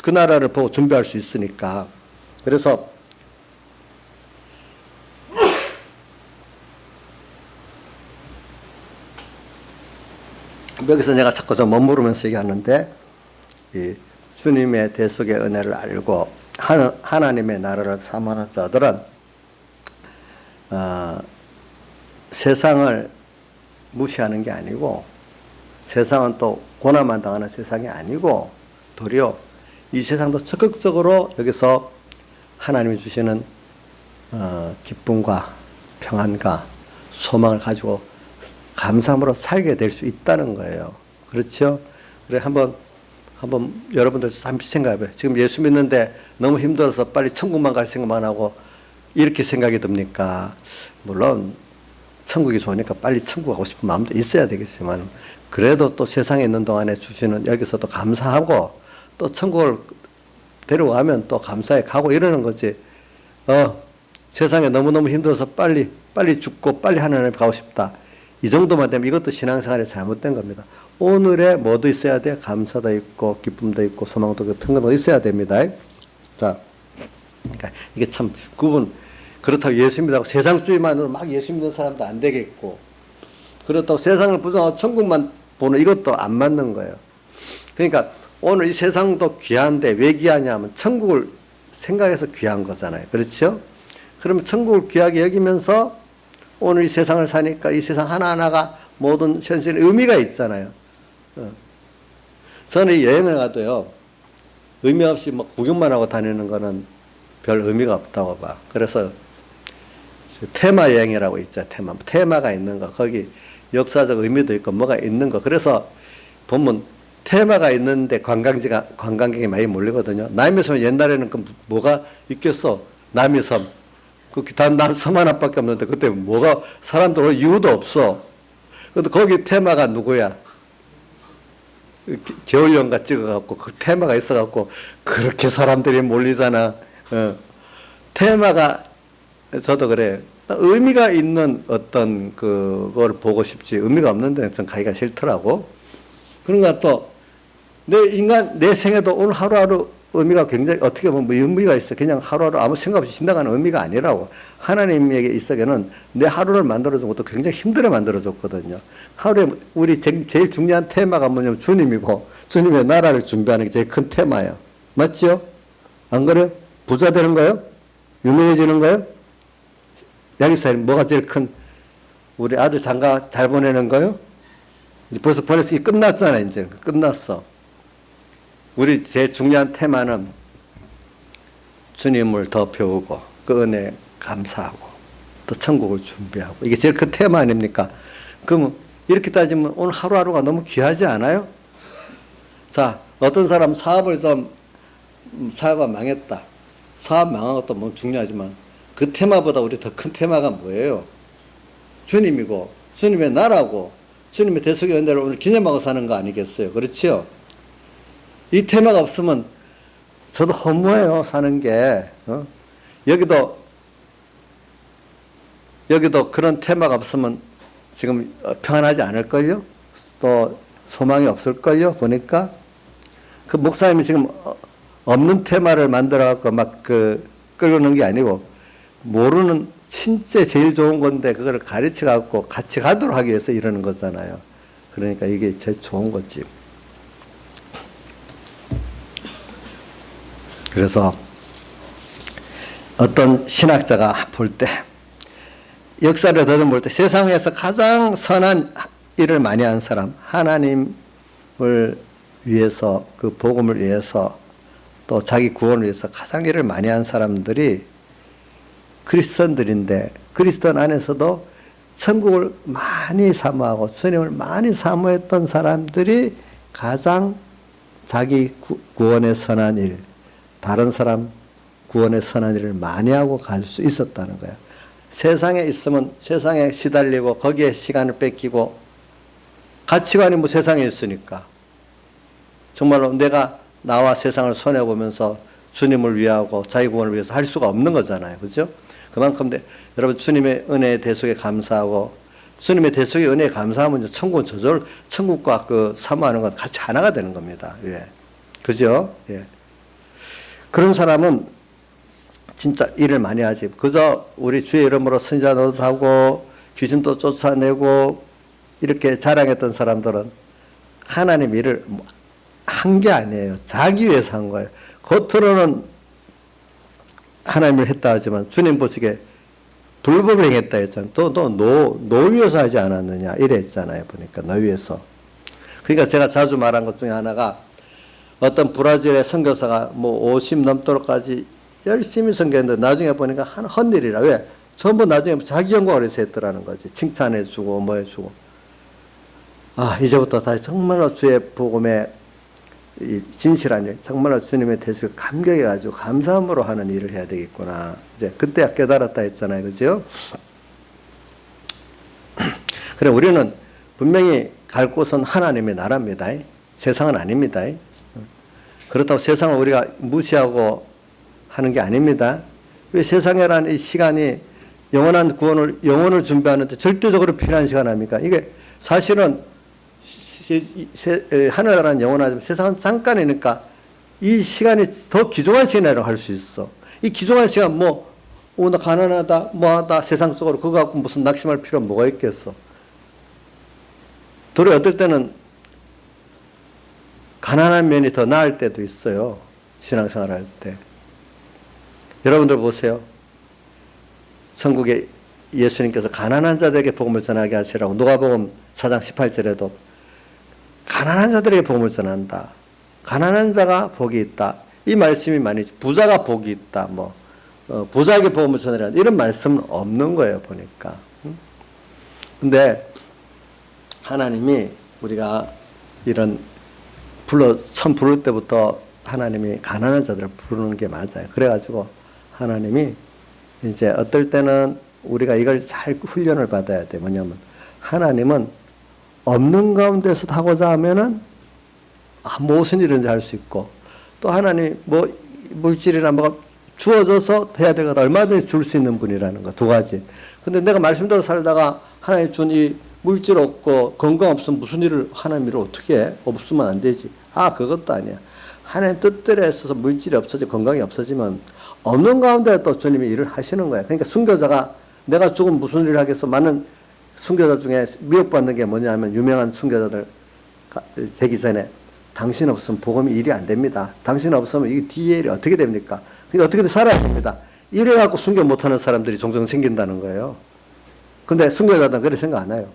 그 나라를 보고 준비할 수 있으니까. 그래서 여기서 내가 자꾸 좀 머무르면서 얘기하는데 이 주님의 대속의 은혜를 알고 하나님의 나라를 사모하는 자들은 세상을 무시하는 게 아니고 세상은 또 고난만 당하는 세상이 아니고 도리어 이 세상도 적극적으로 여기서 하나님이 주시는 기쁨과 평안과 소망을 가지고 감사함으로 살게 될 수 있다는 거예요. 그렇죠? 그래 한번 여러분들 잠시 생각해봐요. 지금 예수 믿는데 너무 힘들어서 빨리 천국만 갈 생각만 하고 이렇게 생각이 듭니까? 물론 천국이 좋으니까 빨리 천국 가고 싶은 마음도 있어야 되겠지만 그래도 또 세상에 있는 동안에 주시는 여기서도 감사하고 또 천국을 데려가면 또 감사해 가고 이러는 거지. 세상에 너무너무 힘들어서 빨리 죽고 빨리 하나님 가고 싶다. 이 정도만 되면 이것도 신앙생활이 잘못된 겁니다. 오늘에 뭐도 있어야 돼? 감사도 있고 기쁨도 있고 소망도 있고 평강도 있어야 됩니다. 자, 그러니까 이게 참 그렇다고 예수 믿다고 세상주의만으로 막 예수 믿는 사람도 안 되겠고 그렇다고 세상을 부정하고 천국만 보는 이것도 안 맞는 거예요. 그러니까 오늘 이 세상도 귀한데 왜 귀하냐면 천국을 생각해서 귀한 거잖아요. 그렇죠? 그러면 천국을 귀하게 여기면서 오늘 이 세상을 사니까 이 세상 하나하나가 모든 현실에 의미가 있잖아요. 저는 이 여행을 가도요. 의미 없이 뭐 구경만 하고 다니는 거는 별 의미가 없다고 봐. 그래서 테마 여행이라고 있죠. 테마가 있는 거. 거기 역사적 의미도 있고 뭐가 있는 거. 그래서 보면 테마가 있는데 관광객이 많이 몰리거든요. 남이섬 옛날에는 그 뭐가 있겠어? 남이섬. 난 섬 하나밖에 없는데 그때 뭐가 사람들 올 이유도 없어. 근데 거기 테마가 누구야? 겨울연가 찍어갖고 그 테마가 있어갖고 그렇게 사람들이 몰리잖아. 테마가 저도 그래. 의미가 있는 어떤 그걸 보고 싶지 의미가 없는 데는 좀 가기가 싫더라고. 그런가 또 내 생에도 오늘 하루하루 의미가 굉장히 어떻게 보면 의미가 있어. 그냥 하루하루 아무 생각 없이 지나가는 의미가 아니라고. 하나님에게 있어서는 내 하루를 만들어준 것도 굉장히 힘들어 만들어줬거든요. 하루에 우리 제일 중요한 테마가 뭐냐면 주님이고 주님의 나라를 준비하는 게 제일 큰 테마예요. 맞죠? 안 그래요? 부자 되는 거예요? 유명해지는 거예요? 양육사님 뭐가 제일 큰 우리 아들 장가 잘 보내는 거예요? 이제 벌써 보냈으니 끝났잖아요. 이제 끝났어. 우리 제일 중요한 테마는 주님을 더 배우고 그 은혜에 감사하고 또 천국을 준비하고 이게 제일 큰 테마 아닙니까? 그럼 이렇게 따지면 오늘 하루하루가 너무 귀하지 않아요? 자, 어떤 사람 사업을 사업가 망했다. 사업 망한 것도 뭐 중요하지만 그 테마보다 우리 더 큰 테마가 뭐예요? 주님이고 주님의 나라고 주님의 대속의 은혜를 오늘 기념하고 사는 거 아니겠어요? 그렇지요? 이 테마가 없으면 저도 허무해요, 사는 게. 여기도 그런 테마가 없으면 지금 평안하지 않을걸요? 또 소망이 없을걸요? 보니까. 그 목사님이 지금 없는 테마를 만들어갖고 막 끌어오는 게 아니고, 모르는, 진짜 제일 좋은 건데, 그걸 가르쳐갖고 같이 가도록 하기 위해서 이러는 거잖아요. 그러니까 이게 제일 좋은 거지. 그래서 어떤 신학자가 볼 때, 역사를 더듬을 때 세상에서 가장 선한 일을 많이 한 사람, 하나님을 위해서, 그 복음을 위해서, 또 자기 구원을 위해서 가장 일을 많이 한 사람들이 그리스도인들인데, 그리스도인 안에서도 천국을 많이 사모하고 주님을 많이 사모했던 사람들이 가장 자기 구원의 선한 일, 다른 사람 구원의 선한 일을 많이 하고 갈 수 있었다는 거예요. 세상에 있으면 세상에 시달리고 거기에 시간을 뺏기고, 가치관이 뭐 세상에 있으니까 정말로 내가 나와 세상을 손해보면서 주님을 위하고 자기 구원을 위해서 할 수가 없는 거잖아요. 그죠? 그만큼 여러분 주님의 은혜의 대속에 감사하고, 주님의 대속의 은혜에 감사하면 천국은 저절 천국과 그 사모하는 것 같이 하나가 되는 겁니다. 예. 그죠? 예. 그런 사람은 진짜 일을 많이 하지. 그저 우리 주의 이름으로 선지자 노릇하고 귀신도 쫓아내고 이렇게 자랑했던 사람들은 하나님 일을 한 게 아니에요. 자기 위해서 한 거예요. 겉으로는 하나님을 했다 하지만 주님 보시기에 불법을 행했다 했잖아요. 또 노위에서 하지 않았느냐 이래 했잖아요. 보니까 노위에서. 그러니까 제가 자주 말한 것 중에 하나가, 어떤 브라질의 선교사가 뭐 50 넘도록까지 열심히 선교했는데 나중에 보니까 헛일이라. 왜? 전부 나중에 자기 영광을 위해서 했더라는 거지. 칭찬해주고 뭐 해주고. 아, 이제부터 다시 정말로 주의 복음에 이 진실한 일, 정말로 주님의 대속에 감격해가지고 감사함으로 하는 일을 해야 되겠구나. 이제 그때 깨달았다 했잖아요. 그죠? 그래, 우리는 분명히 갈 곳은 하나님의 나라입니다. 세상은 아닙니다. 그렇다고 세상을 우리가 무시하고 하는 게 아닙니다. 왜 세상이라는 이 시간이 영원한 구원을, 영혼을 준비하는데 절대적으로 필요한 시간 아닙니까? 이게 사실은 하늘나라는 영원하지만 세상은 잠깐이니까 이 시간이 더 귀중한 시간이라고 할 수 있어. 이 귀중한 시간 나 가난하다, 뭐하다, 세상 속으로 그거 갖고 무슨 낙심할 필요가 뭐가 있겠어. 도리어 어떨 때는 가난한 면이 더 나을 때도 있어요. 신앙생활 할 때. 여러분들 보세요. 천국에 예수님께서 가난한 자들에게 복음을 전하게 하시라고 누가복음 4장 18절에도 가난한 자들에게 복음을 전한다. 가난한 자가 복이 있다. 이 말씀이 많이, 부자가 복이 있다. 부자에게 복음을 전하라. 이런 말씀은 없는 거예요. 보니까. 근데 하나님이 우리가 이런 처음 부를 때부터 하나님이 가난한 자들을 부르는 게 맞아요. 그래가지고 하나님이 이제 어떨 때는 우리가 이걸 잘 훈련을 받아야 돼. 뭐냐면 하나님은 없는 가운데서 하고자 하면은 무슨 일인지 할 수 있고, 또 하나님이 물질이나 뭐가 주어져서 해야 되거든 얼마든지 줄 수 있는 분이라는 거. 두 가지. 근데 내가 말씀대로 살다가 하나님 준 이 물질 없고 건강 없으면 무슨 일을 하나님 일을 어떻게 해? 없으면 안 되지. 그것도 아니야. 하나님 뜻대로 했어서 물질이 없어져 건강이 없어지면 없는 가운데 또 주님이 일을 하시는 거야. 그러니까 순교자가 내가 죽으면 무슨 일을 하겠어? 많은 순교자 중에 미혹받는 게 뭐냐면, 유명한 순교자들 되기 전에 당신 없으면 복음이 일이 안 됩니다. 당신 없으면 이 뒤에 일이 어떻게 됩니까? 그러니까 어떻게든 살아야 됩니다. 이래갖고 순교 못하는 사람들이 종종 생긴다는 거예요. 근데 순교자들은 그렇게 생각 안 해요.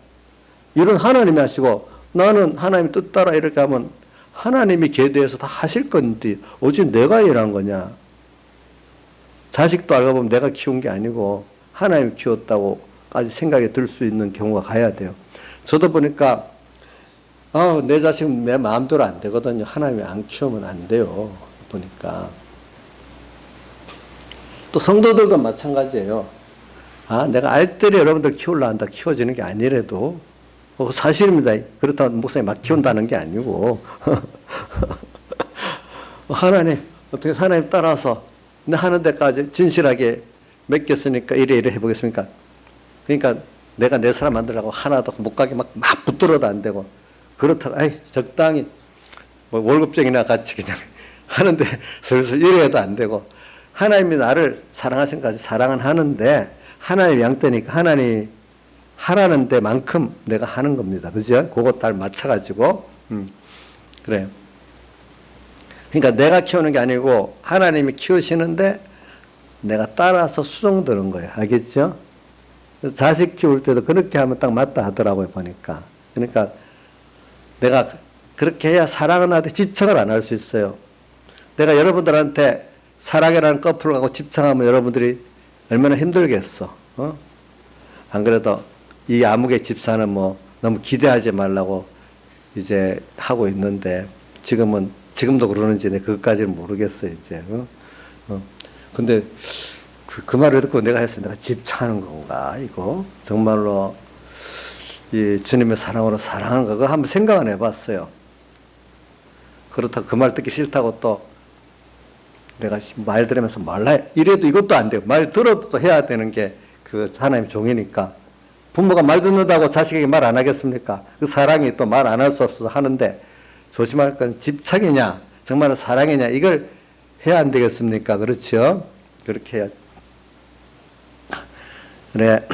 일은 하나님이 하시고 나는 하나님 뜻 따라 이렇게 하면 하나님이 걔에 대해서 다 하실 건데 오직 내가 일한 거냐. 자식도 알고 보면 내가 키운 게 아니고 하나님이 키웠다고까지 생각이 들 수 있는 경우가 가야 돼요. 저도 보니까 내 자식은 내 마음대로 안 되거든요. 하나님이 안 키우면 안 돼요. 보니까. 또 성도들도 마찬가지예요. 내가 알뜰히 여러분들 키우려 한다. 키워지는 게 아니래도 사실입니다. 그렇다고 목사님 막 키운다는 게 아니고 하나님 어떻게 하나님 따라서 내 하는 데까지 진실하게 맡겼으니까 이래 해보겠습니까? 그러니까 내가 내 사람 만들라고 하나도 못 가게 막 붙들어도 안 되고 그렇다고 적당히 뭐 월급쟁이나 같이 그냥 하는데 슬슬 이래도 안 되고 하나님이 나를 사랑하신 까지 사랑은 하는데 하나님 양떼니까 하나님 하라는 데만큼 내가 하는 겁니다. 그죠? 그거 잘 맞춰가지고 그래요. 그러니까 내가 키우는 게 아니고 하나님이 키우시는데 내가 따라서 수종드는 거예요. 알겠죠? 자식 키울 때도 그렇게 하면 딱 맞다 하더라고요. 보니까. 그러니까 내가 그렇게 해야 사랑은 하되 집착을 안 할 수 있어요. 내가 여러분들한테 사랑이라는 커플을 갖고 집착하면 여러분들이 얼마나 힘들겠어. 안 그래도 이 암흑의 집사는 뭐 너무 기대하지 말라고 이제 하고 있는데 지금도 그러는지 그것까지는 모르겠어요. 이제. 근데 그 말을 듣고 내가 했어요. 내가 집착하는 건가 이거 정말로 이 주님의 사랑으로 사랑한 거 한번 생각은 해봤어요. 그렇다고 그 말 듣기 싫다고 또 내가 말 들으면서 말라 이래도 이것도 안 돼요. 말 들어도 또 해야 되는 게 그 하나님 종이니까 부모가 말 듣는다고 자식에게 말 안 하겠습니까? 그 사랑이 또 말 안 할 수 없어서 하는데 조심할 건 집착이냐 정말 사랑이냐 이걸 해야 안 되겠습니까? 그렇죠? 그렇게 해야지. 그래.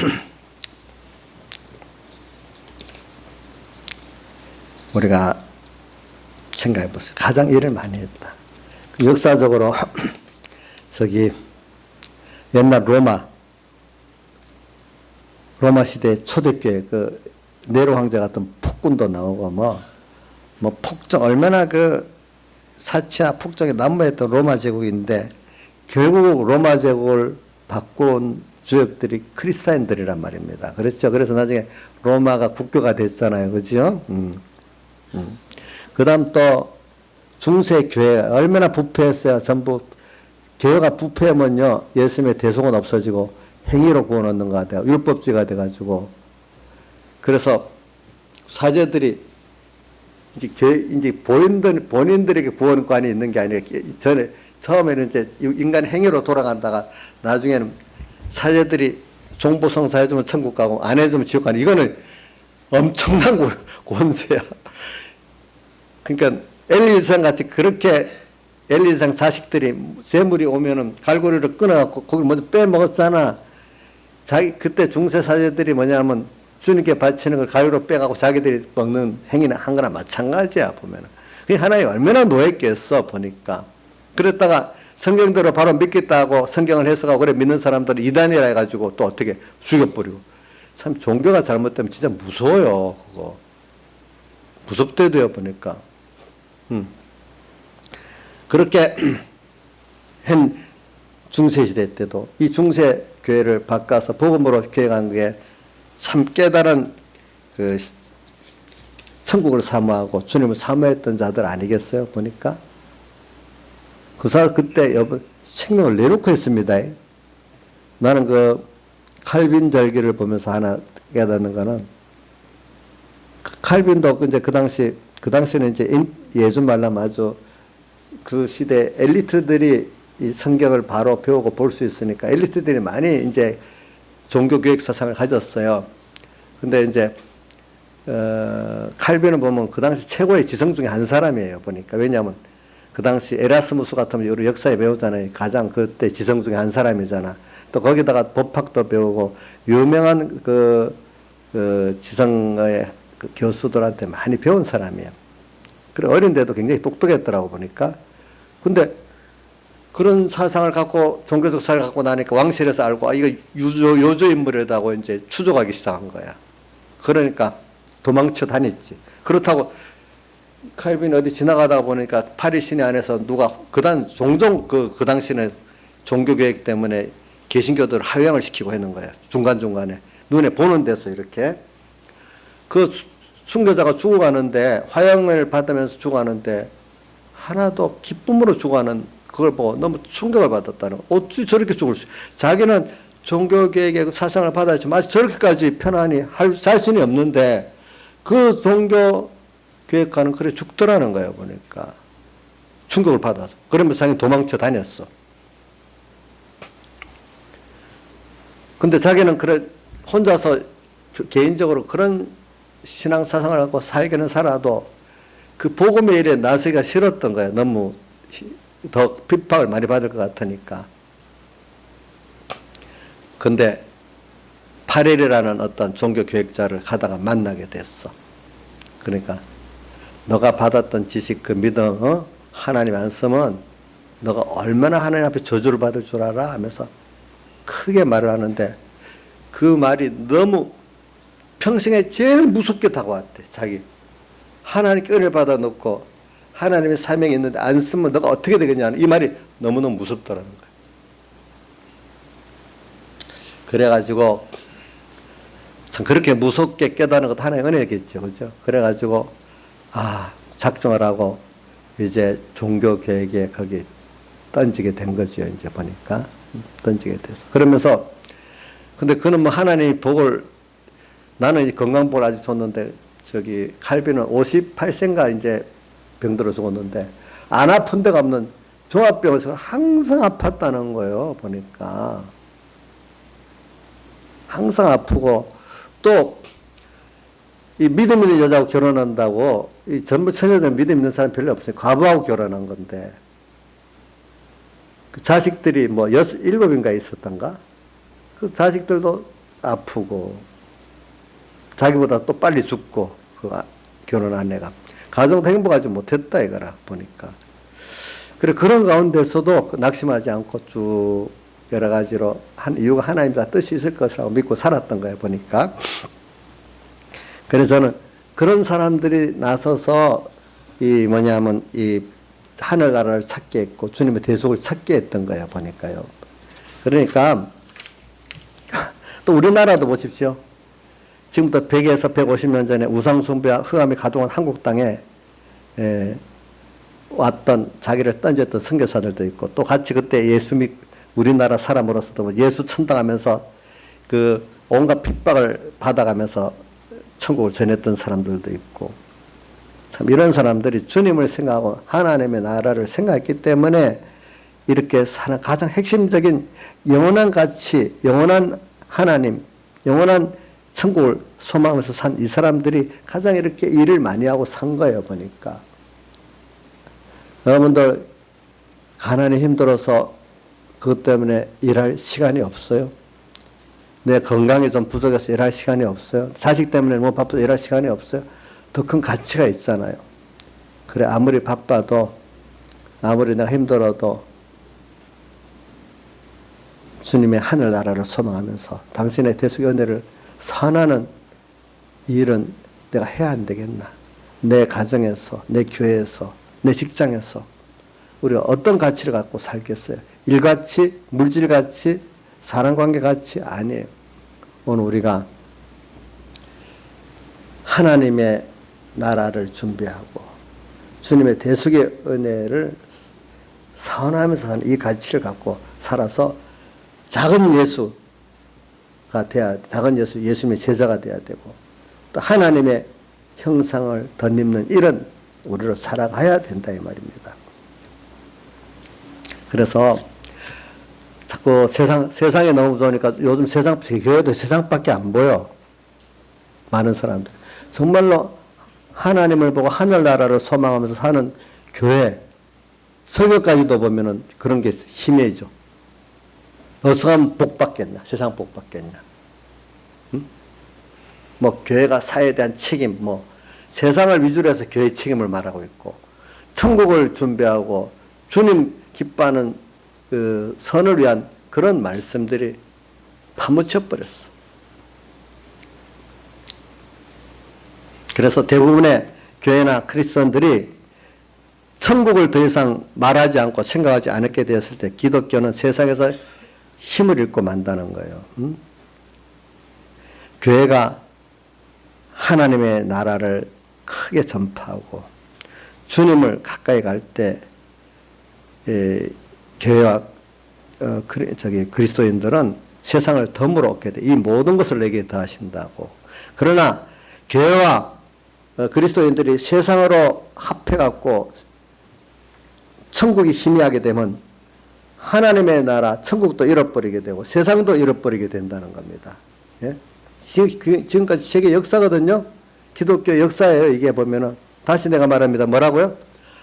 우리가 생각해 보세요. 가장 일을 많이 했다. 역사적으로 옛날 로마 시대 초대교회 네로 황제 같은 폭군도 나오고 뭐 폭정 얼마나 사치나 폭정에 난무했던 로마 제국인데 결국 로마 제국을 바꾼 주역들이 크리스타인들이란 말입니다. 그렇죠. 그래서 나중에 로마가 국교가 됐잖아요. 그죠? 그 다음 또 중세 교회 얼마나 부패했어요. 전부 교회가 부패하면요 예수님의 대속은 없어지고 행위로 구원 얻는 것 같아요. 율법주의가 돼가지고 그래서 사제들이 이제 본인들에게 구원관이 있는 게 아니라 처음에는 이제 인간 행위로 돌아간다가 나중에는 사제들이 종보성사 해주면 천국 가고 안 해주면 지옥 가는 이거는 엄청난 권세야. 그러니까 엘리상 같이 그렇게 엘리상 자식들이 재물이 오면은 갈고리를 끊어갖고 거기 먼저 빼먹었잖아. 그때 중세 사제들이 뭐냐면 주님께 바치는 걸 가위로 빼가고 자기들이 먹는 행위는 한 거나 마찬가지야 보면은. 그게 하나님 얼마나 노했겠어 보니까. 그랬다가 성경대로 바로 믿겠다 하고 성경을 해석하고 그래 믿는 사람들은 이단이라 해가지고 또 어떻게 죽여버리고. 참 종교가 잘못되면 진짜 무서워요. 그거. 무섭대도요 보니까. 그렇게 한 중세시대 때도 이 중세교회를 바꿔서 복음으로 교회간 게 참 깨달은 천국을 사모하고 주님을 사모했던 자들 아니겠어요? 보니까. 그때 생명을 내놓고 했습니다. 나는 칼빈 절기를 보면서 하나 깨닫는 거는 칼빈도 이제 그 당시에는 이제 예수 말람 아주 그 시대 엘리트들이 이 성경을 바로 배우고 볼 수 있으니까 엘리트들이 많이 이제 종교교육 사상을 가졌어요. 근데 이제, 칼빈을 보면 그 당시 최고의 지성 중에 한 사람이에요, 보니까. 왜냐하면 그 당시 에라스무스 같으면 우리 역사에 배우잖아요. 가장 그때 지성 중에 한 사람이잖아. 또 거기다가 법학도 배우고 유명한 지성의 교수들한테 많이 배운 사람이에요. 그래, 어린데도 굉장히 똑똑했더라고, 보니까. 근데 그런 사상을 갖고, 종교적 사상을 갖고 나니까 왕실에서 알고, 이거 요조인물이라고 이제 추적하기 시작한 거야. 그러니까 도망쳐 다녔지. 그렇다고 칼빈이 어디 지나가다 보니까 파리 시내 안에서 누가 종종 그 당시는 종교 계획 때문에 개신교들을 하회양을 시키고 했는 거예요. 중간중간에. 눈에 보는 데서 이렇게. 그 순교자가 죽어가는데, 화형을 받으면서 죽어가는데, 하나도 기쁨으로 죽어가는 그걸 보고 너무 충격을 받았다는 거. 어떻게 저렇게 죽을 수, 자기는 종교 계획의 사상을 받아야지, 마치 저렇게까지 편안히 할 자신이 없는데, 그 종교 계획가는 그래 죽더라는 거예요, 보니까. 충격을 받아서. 그러면서 자기는 도망쳐 다녔어. 근데 자기는 그래, 혼자서 개인적으로 그런 신앙 사상을 갖고 살기는 살아도 그 복음의 일에 나서기가 싫었던 거예요. 너무 더 핍박을 많이 받을 것 같으니까. 근데 파렐이라는 어떤 종교 교육자를 가다가 만나게 됐어. 그러니까 너가 받았던 지식, 그 믿음, 하나님 말씀은 너가 얼마나 하나님 앞에 저주를 받을 줄 알아? 하면서 크게 말을 하는데 그 말이 너무 평생에 제일 무섭게 다가왔대. 자기 하나님께 은혜를 받아 놓고 하나님의 사명이 있는데 안 쓰면 너가 어떻게 되겠냐. 이 말이 너무너무 무섭더라는 거야. 그래가지고 참 그렇게 무섭게 깨닫는 것도 하나의 은혜겠죠. 그죠? 그래가지고 작정을 하고 이제 종교 계획에 거기 던지게 된 거죠. 이제 보니까 던지게 돼서 그러면서 근데 그는 뭐 하나님의 복을 나는 이 건강복을 아직 줬는데 저기 칼빈은 58세인가 이제 병들어 죽었는데 안 아픈 데가 없는 종합병원에서 항상 아팠다는 거예요. 보니까 항상 아프고 또 이 믿음 있는 여자하고 결혼한다고 이 전부 처녀들 믿음 있는 사람 별로 없어요. 과부하고 결혼한 건데 그 자식들이 뭐 7인가 있었던가 그 자식들도 아프고 자기보다 또 빨리 죽고 그 결혼 아내가 가정도 행복하지 못했다 이거라 보니까 그래 그런 가운데서도 낙심하지 않고 쭉 여러 가지로 한 이유가 하나님 다 뜻이 있을 것이라고 믿고 살았던 거예요 보니까. 그래서 저는 그런 사람들이 나서서 이 뭐냐면 이 하늘나라를 찾게 했고 주님의 대속을 찾게 했던 거예요 보니까요. 그러니까 또 우리나라도 보십시오. 지금부터 100에서 150년 전에 우상숭배와 흑암이 가동한 한국 땅에 왔던 자기를 던졌던 선교사들도 있고 또 같이 그때 예수 믿 우리나라 사람으로서도 예수 천당하면서 그 온갖 핍박을 받아가면서 천국을 전했던 사람들도 있고 참 이런 사람들이 주님을 생각하고 하나님의 나라를 생각했기 때문에 이렇게 사는 가장 핵심적인 영원한 가치, 영원한 하나님, 영원한 천국을 소망하면서 산 이 사람들이 가장 이렇게 일을 많이 하고 산 거예요 보니까. 여러분들 가난이 힘들어서 그것 때문에 일할 시간이 없어요. 내 건강이 좀 부족해서 일할 시간이 없어요. 자식 때문에 너무 바빠서 일할 시간이 없어요. 더 큰 가치가 있잖아요. 그래 아무리 바빠도 아무리 내가 힘들어도 주님의 하늘나라를 소망하면서 당신의 대속의 은혜를 선하는 일은 내가 해야 안 되겠나. 내 가정에서 내 교회에서 내 직장에서 우리가 어떤 가치를 갖고 살겠어요. 일가치, 물질가치, 사랑관계가치 아니에요. 오늘 우리가 하나님의 나라를 준비하고 주님의 대속의 은혜를 선하면서 사는 이 가치를 갖고 살아서 작은 예수가 돼야 작은 예수님의 제자가 돼야 되고 또 하나님의 형상을 덧입는 이런 우리로 살아가야 된다 이 말입니다. 그래서 자꾸 세상에 너무 좋으니까 요즘 교회도 세상밖에 안 보여. 많은 사람들. 정말로 하나님을 보고 하늘나라를 소망하면서 사는 교회, 설교까지도 보면은 그런 게 심해져. 어서 가면 복 받겠냐? 세상 복 받겠냐? 응? 뭐 교회가 사회에 대한 책임, 뭐 세상을 위주로 해서 교회 책임을 말하고 있고 천국을 준비하고 주님 기뻐하는 그 선을 위한 그런 말씀들이 파묻혀 버렸어. 그래서 대부분의 교회나 크리스천들이 천국을 더 이상 말하지 않고 생각하지 않게 되었을 때 기독교는 세상에서 힘을 잃고 만다는 거예요. 교회가 하나님의 나라를 크게 전파하고 주님을 가까이 갈 때 교회와 그리스도인들은 세상을 덤으로 얻게 돼. 이 모든 것을 내게 더하신다고. 그러나 교회와 그리스도인들이 세상으로 합해갖고 천국이 희미하게 되면 하나님의 나라, 천국도 잃어버리게 되고 세상도 잃어버리게 된다는 겁니다. 예? 지금까지 세계 역사거든요. 기독교 역사예요. 이게 보면은 다시 내가 말합니다. 뭐라고요?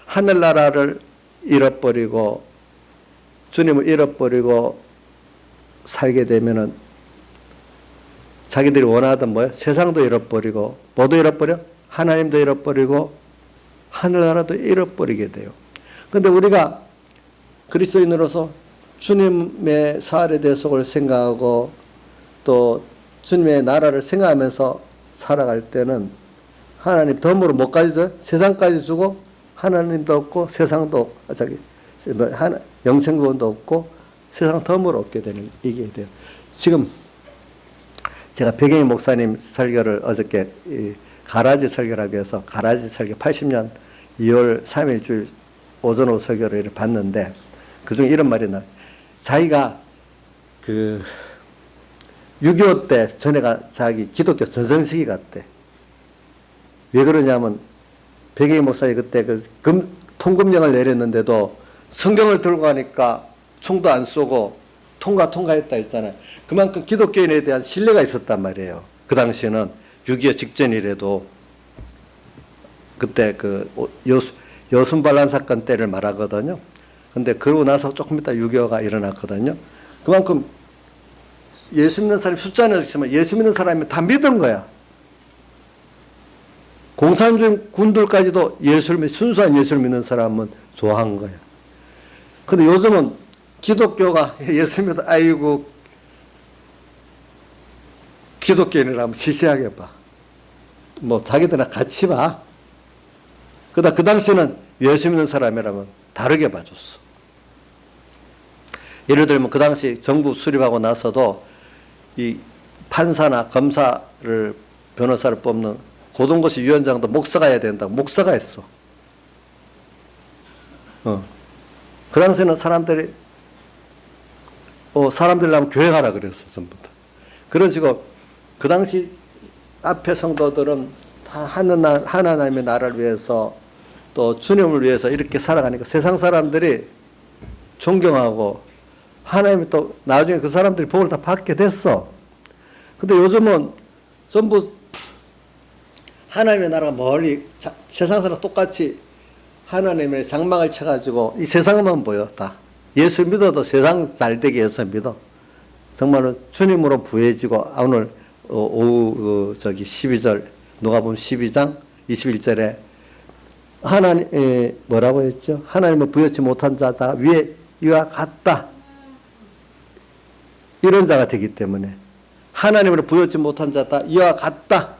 하늘나라를 잃어버리고 주님을 잃어버리고 살게 되면은 자기들이 원하던 뭐예요? 세상도 잃어버리고 뭐도 잃어버려? 하나님도 잃어버리고 하늘나라도 잃어버리게 돼요. 그런데 우리가 그리스도인으로서 주님의 사활에 대해서 생각하고 또 주님의 나라를 생각하면서 살아갈 때는 하나님 덤으로 못 가지죠. 세상까지 주고 하나님도 없고 세상도 영생구원도 없고 세상 덤으로 얻게 되는 이게 돼요. 지금 제가 백영희 목사님 설교를 어저께 가라지 설교를 하기 위해서 가라지 설교 80년 2월 3일 주일 오전 오후 설교를 이렇게 봤는데 그중에 이런 말이 나와요. 자기가 6.25 때 전에가 자기 기독교 전성시기 같대. 왜 그러냐면 백영희 목사님 그때 통금령을 내렸는데도 성경을 들고 가니까 총도 안 쏘고 통과했다 했잖아요. 그만큼 기독교인에 대한 신뢰가 있었단 말이에요. 그 당시에는 6.25 직전이라도 그때 여순반란 사건 때를 말하거든요. 근데 그러고 나서 조금 있다 6.25가 일어났거든요. 그만큼 예수 믿는 사람이 숫자는 있지만 예수 믿는 사람이 다 믿은 거야. 공산주의 군들까지도 순수한 예수를 믿는 사람은 좋아한 거야. 근데 요즘은 기독교가 예수 믿어, 아이고, 기독교인이라면 시시하게 봐. 뭐, 자기들이랑 같이 봐. 그 당시에는 예수 믿는 사람이라면 다르게 봐줬어. 예를 들면 그 당시 정부 수립하고 나서도 이 판사나 검사를, 변호사를 뽑는 고등고시 위원장도 목사가 해야 된다고 목사가 했어. 그 당시에는 사람들이 하면 교회 가라 그랬어, 전부 다. 그래가지고 그 당시 앞에 성도들은 다 하나님의 나라를 위해서 또 주님을 위해서 이렇게 살아가니까 세상 사람들이 존경하고 하나님이 또 나중에 그 사람들이 복을 다 받게 됐어. 근데 요즘은 전부 하나님의 나라가 멀리 세상 사람 똑같이 하나님의 장막을 쳐가지고 이 세상만 보여 다. 예수 믿어도 세상 잘되게 해서 믿어. 정말로 주님으로 부해지고 오늘 오후 12절 누가복음 12장 21절에 하나님 뭐라고 했죠? 하나님을 부여치 못한 자다 위에 이와 같다. 이런 자가 되기 때문에 하나님으로 부여치 못한 자다 이와 같다.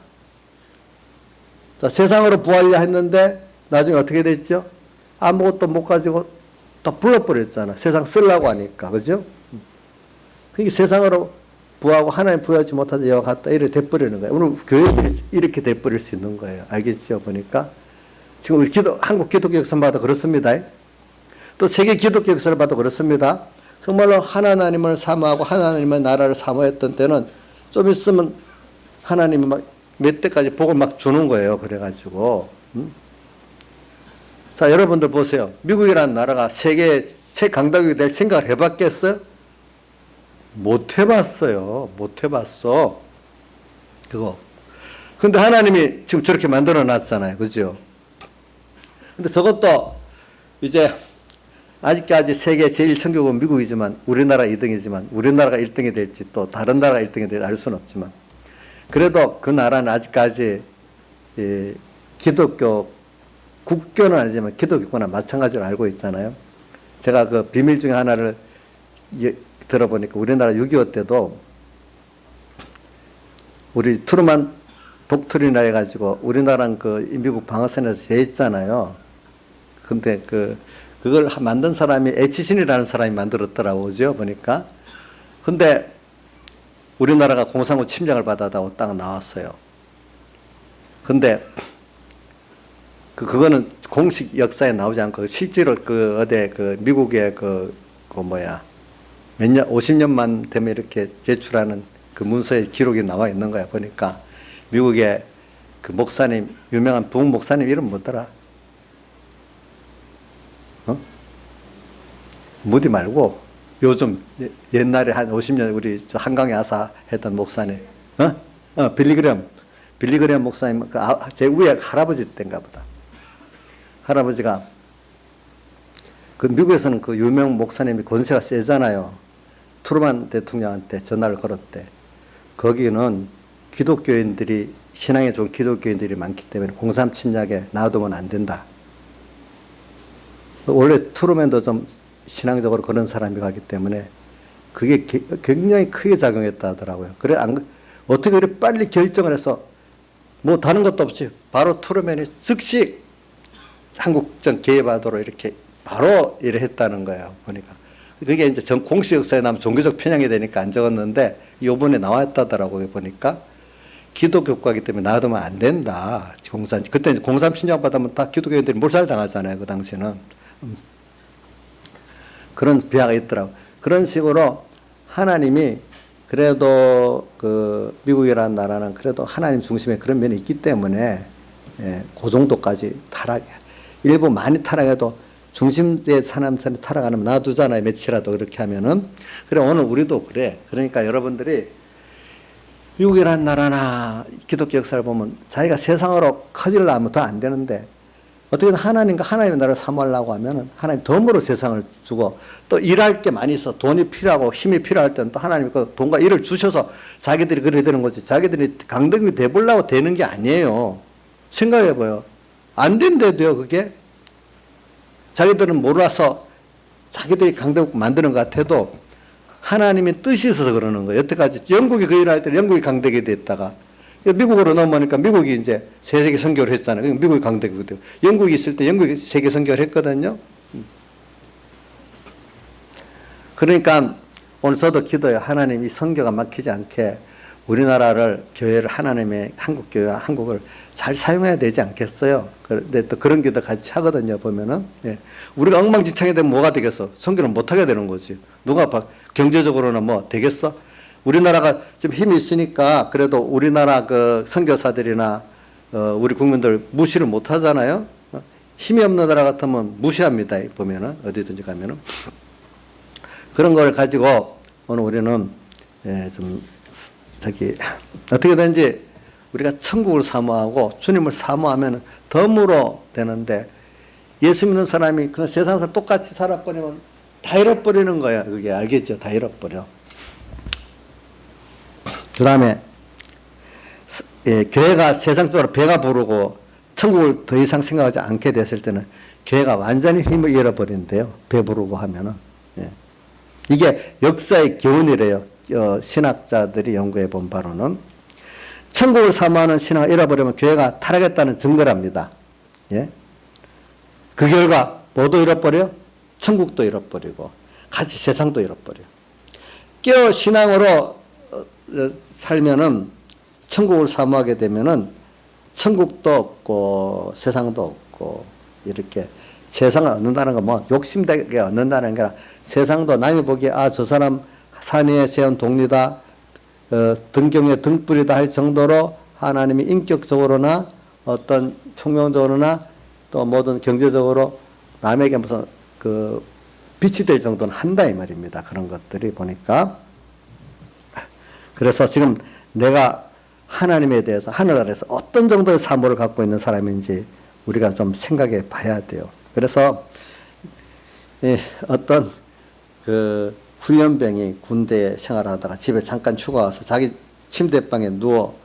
자, 세상으로 부하려 했는데 나중에 어떻게 됐죠? 아무것도 못 가지고 또 불러버렸잖아. 세상 쓰려고 하니까. 그죠? 그게 세상으로 부하고 하나님 부여하지 못하자 이와 같다. 이렇게 돼버리는 거예요. 오늘 교회들이 이렇게 돼버릴 수 있는 거예요. 알겠죠? 보니까. 지금 우리 한국 기독교 역사를 봐도 그렇습니다. 또 세계 기독교 역사를 봐도 그렇습니다. 정말로 하나님을 사모하고 하나님의 나라를 사모했던 때는 좀 있으면 하나님이 막 몇 대까지 복을 막 주는 거예요. 그래가지고. 자, 여러분들 보세요. 미국이라는 나라가 세계 최강대국이 될 생각을 해봤겠어요? 못 해봤어요. 못 해봤어. 그거. 근데 하나님이 지금 저렇게 만들어 놨잖아요. 그죠? 근데 저것도 이제 아직까지 세계 제일 선교국은 미국이지만 우리나라 2등이지만 우리나라가 1등이 될지 또 다른 나라가 1등이 될지 알 수는 없지만 그래도 그 나라는 아직까지 기독교 국교는 아니지만 기독교나 마찬가지로 알고 있잖아요. 제가 그 비밀 중에 하나를 들어보니까 우리나라 6.25 때도 우리 트루만 독트린이라 해가지고 우리나라는 그 미국 방어선에서 제했잖아요. 근데 그걸 만든 사람이 에치신이라는 사람이 만들었더라고, 그죠? 보니까. 근데 우리나라가 공산국 침략을 받았다고 딱 나왔어요. 근데 그거는 공식 역사에 나오지 않고 실제로 어디 미국의 몇 년, 50년만 되면 이렇게 제출하는 그 문서에 기록이 나와 있는 거야, 보니까. 미국의 그 목사님, 유명한 부흥 목사님 이름 뭐더라? 무디 말고, 요즘, 옛날에 한 50년 우리 한강에 와서 했던 목사님. 빌리그램 목사님, 제 위에 할아버지 때인가 보다. 할아버지가, 그 미국에서는 그 유명 목사님이 권세가 세잖아요. 트루만 대통령한테 전화를 걸었대. 거기는 기독교인들이, 신앙에 좋은 기독교인들이 많기 때문에 공산 침략에 놔두면 안 된다. 원래 트루맨도 좀 신앙적으로 그런 사람이 가기 때문에 그게 굉장히 크게 작용했다 하더라고요. 그래, 어떻게 그렇게 빨리 결정을 해서 뭐 다른 것도 없이 바로 트루맨이 즉시 한국전 개입하도록 이렇게 바로 이래 했다는 거예요. 보니까. 그게 이제 공식 역사에 나면 종교적 편향이 되니까 안 적었는데 요번에 나왔다더라고요. 보니까. 기독교 국가이기 때문에 놔두면 안 된다. 그때 이제 공산 침략 받으면 다 기독교인들이 몰살 당하잖아요. 그 당시에는. 그런 비하가 있더라고요. 그런 식으로 하나님이 그래도 그 미국이라는 나라는 그래도 하나님 중심의 그런 면이 있기 때문에 그 정도까지 타락해. 일부 많이 타락해도 중심의 사람들이 타락하면 놔두잖아요. 며칠이라도 그렇게 하면은. 그래, 오늘 우리도 그래. 그러니까 여러분들이 미국이라는 나라나 기독교 역사를 보면 자기가 세상으로 커지려면 더 안 되는데 어떻게든 하나님과 하나님의 나라를 사모하려고 하면은 하나님 덤으로 세상을 주고 또 일할 게 많이 있어. 돈이 필요하고 힘이 필요할 때는 또 하나님이 그 돈과 일을 주셔서 자기들이 그래야 되는 거지. 자기들이 강대국이 돼보려고 되는 게 아니에요. 생각해봐요. 안 된대도요, 그게. 자기들은 몰라서 자기들이 강대국 만드는 것 같아도 하나님의 뜻이 있어서 그러는 거예요. 여태까지 영국이 그 일을 할 때 영국이 강대국이 됐다가 미국으로 넘어오니까 미국이 이제 세계 선교를 했잖아요. 미국이 강대국이 되고 영국이 있을 때 영국이 세계 선교를 했거든요. 그러니까 오늘 저도 기도해요. 하나님 이 선교가 막히지 않게 우리나라를 교회를 하나님의 한국교회와 한국을 잘 사용해야 되지 않겠어요? 근데 또 그런 기도 같이 하거든요. 보면은 우리가 엉망진창이 되면 뭐가 되겠어? 선교는 못하게 되는 거지. 누가 경제적으로는 뭐 되겠어? 우리나라가 좀 힘이 있으니까 그래도 우리나라 그 선교사들이나 우리 국민들 무시를 못 하잖아요. 힘이 없는 나라 같으면 무시합니다. 보면은 어디든지 가면은 그런 걸 가지고 오늘 우리는 좀 어떻게든지 우리가 천국을 사모하고 주님을 사모하면 덤으로 되는데 예수 믿는 사람이 그냥 세상에서 똑같이 살아버리면 다 잃어버리는 거야. 그게 알겠죠? 다 잃어버려. 그 다음에 교회가 세상적으로 배가 부르고 천국을 더 이상 생각하지 않게 됐을 때는 교회가 완전히 힘을 잃어버린대요. 배 부르고 하면은. 이게 역사의 교훈이래요. 신학자들이 연구해 본 바로는. 천국을 사모하는 신앙을 잃어버리면 교회가 타락했다는 증거랍니다. 그 결과 뭐도 잃어버려? 천국도 잃어버리고 같이 세상도 잃어버려. 깨어 신앙으로 살면은 천국을 사모하게 되면은 천국도 없고 세상도 없고 이렇게 세상을 얻는다는 건 뭐 욕심되게 얻는다는 게 아니라 세상도 남이 보기에 저 사람 산 위에 세운 동리다 등경의 등불이다 할 정도로 하나님이 인격적으로나 어떤 총명적으로나 또 모든 경제적으로 남에게 무슨 빛이 될 정도는 한다 이 말입니다. 그런 것들이 보니까. 그래서 지금 내가 하나님에 대해서 하늘나라에서 어떤 정도의 사모를 갖고 있는 사람인지 우리가 좀 생각해 봐야 돼요. 그래서 어떤 훈련병이 군대에 생활하다가 집에 잠깐 휴가 와서 자기 침대방에 누워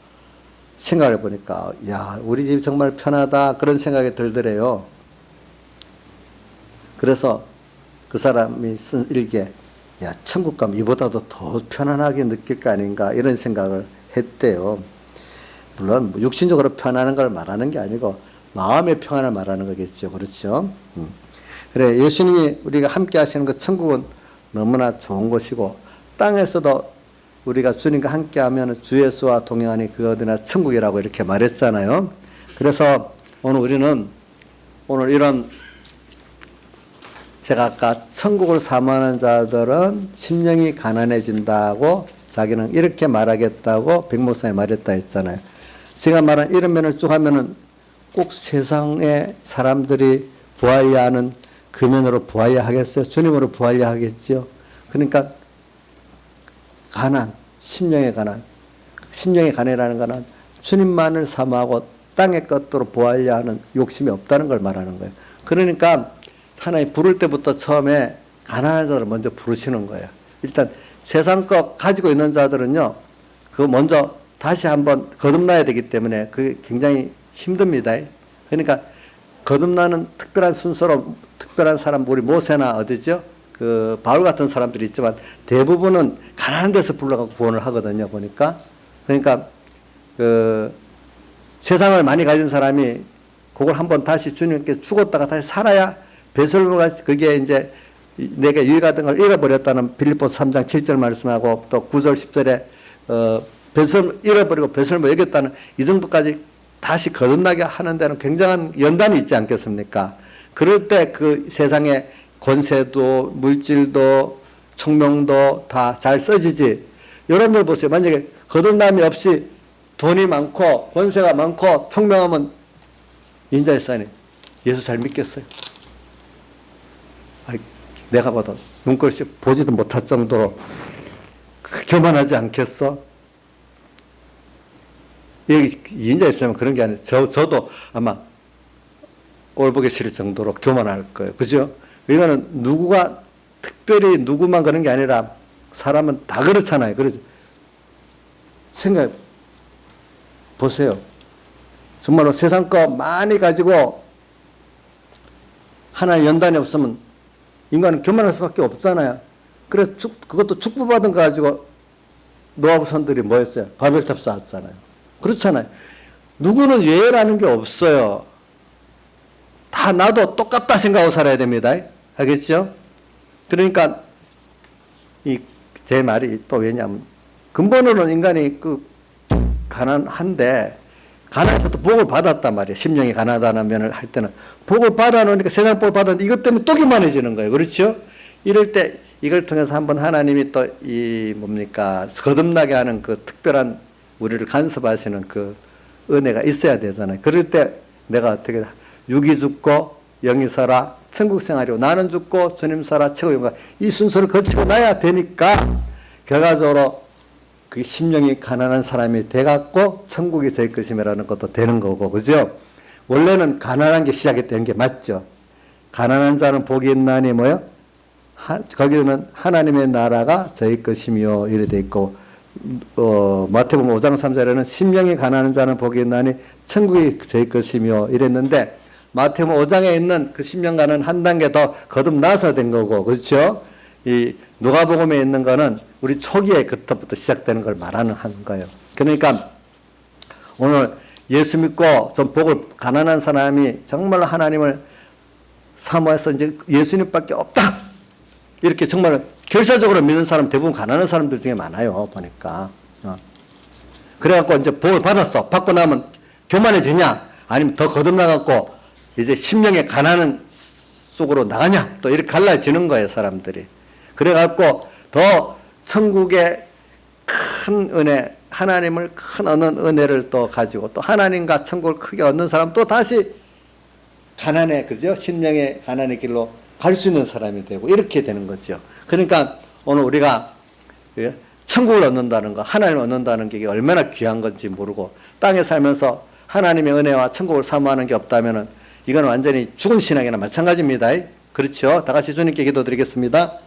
생각을 해보니까 야 우리 집 정말 편하다 그런 생각이 들더래요. 그래서 그 사람이 쓴 일기에 야 천국 가면 이보다도 더 편안하게 느낄 거 아닌가 이런 생각을 했대요. 물론 뭐 육신적으로 편안한 걸 말하는 게 아니고 마음의 평안을 말하는 거겠죠. 그렇죠? 그래, 예수님이 우리가 함께 하시는 그 천국은 너무나 좋은 것이고, 땅에서도 우리가 주님과 함께 하면 주 예수와 동행하니 그 어디나 천국이라고 이렇게 말했잖아요. 그래서 오늘 이런 제가 아까 천국을 사모하는 자들은 심령이 가난해진다고 자기는 이렇게 말하겠다고 백목사님이 말했다 했잖아요. 제가 말한 이런 면을 쭉 하면은 꼭 세상의 사람들이 부하여야 하는 그 면으로 부하여야 하겠어요? 주님으로 부하여야 하겠죠? 그러니까 가난, 심령의 가난이라는 거는 주님만을 사모하고 땅의 것으로 부하여야 하는 욕심이 없다는 걸 말하는 거예요. 그러니까 하나님 부를 때부터 처음에 가난한 자를 먼저 부르시는 거예요. 일단 세상 것 가지고 있는 자들은요, 그거 먼저 다시 한번 거듭나야 되기 때문에 그게 굉장히 힘듭니다. 그러니까 거듭나는 특별한 순서로 특별한 사람, 우리 모세나 어디죠? 그 바울 같은 사람들이 있지만 대부분은 가난한 데서 불러가고 구원을 하거든요. 보니까. 그러니까 그 세상을 많이 가진 사람이 그걸 한번 다시 주님께 죽었다가 다시 살아야 베설로가 그게 이제 내게 유익하던 걸 잃어버렸다는 빌립보서 3장 7절 말씀하고 또 9절 10절에 잃어버리고 베설로 여겼다는 이 정도까지 다시 거듭나게 하는 데는 굉장한 연단이 있지 않겠습니까? 그럴 때 그 세상의 권세도 물질도 청명도 다 잘 써지지. 여러분들 보세요. 만약에 거듭남이 없이 돈이 많고 권세가 많고 총명하면 인자일산이 예수 잘 믿겠어요? 아이, 내가 봐도 눈꼴씨 보지도 못할 정도로 교만하지 않겠어? 여기 인자일산은 그런 게 아니에요. 저도 아마 꼴 보기 싫을 정도로 교만할 거예요. 그죠? 이거는 누구가 특별히 누구만 그런 게 아니라 사람은 다 그렇잖아요. 그래서 생각 보세요. 정말로 세상 거 많이 가지고 하나의 연단이 없으면 인간은 교만할 수밖에 없잖아요. 그래서 그것도 축복받은 거 가지고 노하고 선들이 뭐 했어요? 바벨탑 쌓았잖아요. 그렇잖아요. 누구는 예외라는 게 없어요. 다 나도 똑같다 생각하고 살아야 됩니다. 알겠죠? 그러니까 제 말이 또 왜냐하면 근본으로는 인간이 가난한데 가난해서도 복을 받았단 말이에요. 심령이 가난하다는 면을 할 때는 복을 받아놓으니까 세상 복을 받았는데 이것 때문에 또 교만해지는 거예요. 그렇죠? 이럴 때 이걸 통해서 한번 하나님이 또 거듭나게 하는 그 특별한 우리를 간섭하시는 그 은혜가 있어야 되잖아요. 그럴 때 내가 어떻게 육이 죽고 영이 살아 천국 생활이고 나는 죽고 주님 살아 최고 영광 이 순서를 거치고 나야 되니까 결과적으로 그 심령이 가난한 사람이 돼갖고 천국이 저희 것임이라는 것도 되는 거고, 그죠? 원래는 가난한 게 시작이 된 게 맞죠. 가난한 자는 복이 있나니 뭐요? 거기는 하나님의 나라가 저희 것이며 이래 돼 있고, 마태복음 5장 3절에는 심령이 가난한 자는 복이 있나니 천국이 저희 것이며 이랬는데 마태복음 5장에 있는 그 심령과는 한 단계 더 거듭나서 된 거고, 그렇죠? 이 누가복음에 있는 거는 우리 초기에 그때부터 시작되는 걸 말하는 거예요. 그러니까 오늘 예수 믿고 좀 복을 가난한 사람이 정말 하나님을 사모해서 이제 예수님밖에 없다 이렇게 정말 결사적으로 믿는 사람 대부분 가난한 사람들 중에 많아요. 보니까 그래갖고 이제 복을 받았어. 받고 나면 교만해지냐 아니면 더 거듭나갖고 이제 심령의 가난한 속으로 나가냐 또 이렇게 갈라지는 거예요. 사람들이. 그래갖고 더 천국의 큰 은혜 하나님을 큰 얻는 은혜를 또 가지고 또 하나님과 천국을 크게 얻는 사람 또 다시 가난의 그죠? 심령의 가난의 길로 갈 수 있는 사람이 되고 이렇게 되는 거죠. 그러니까 오늘 우리가 천국을 얻는다는 거 하나님을 얻는다는 게 얼마나 귀한 건지 모르고 땅에 살면서 하나님의 은혜와 천국을 사모하는 게 없다면 이건 완전히 죽은 신앙이나 마찬가지입니다. 그렇죠? 다 같이 주님께 기도드리겠습니다.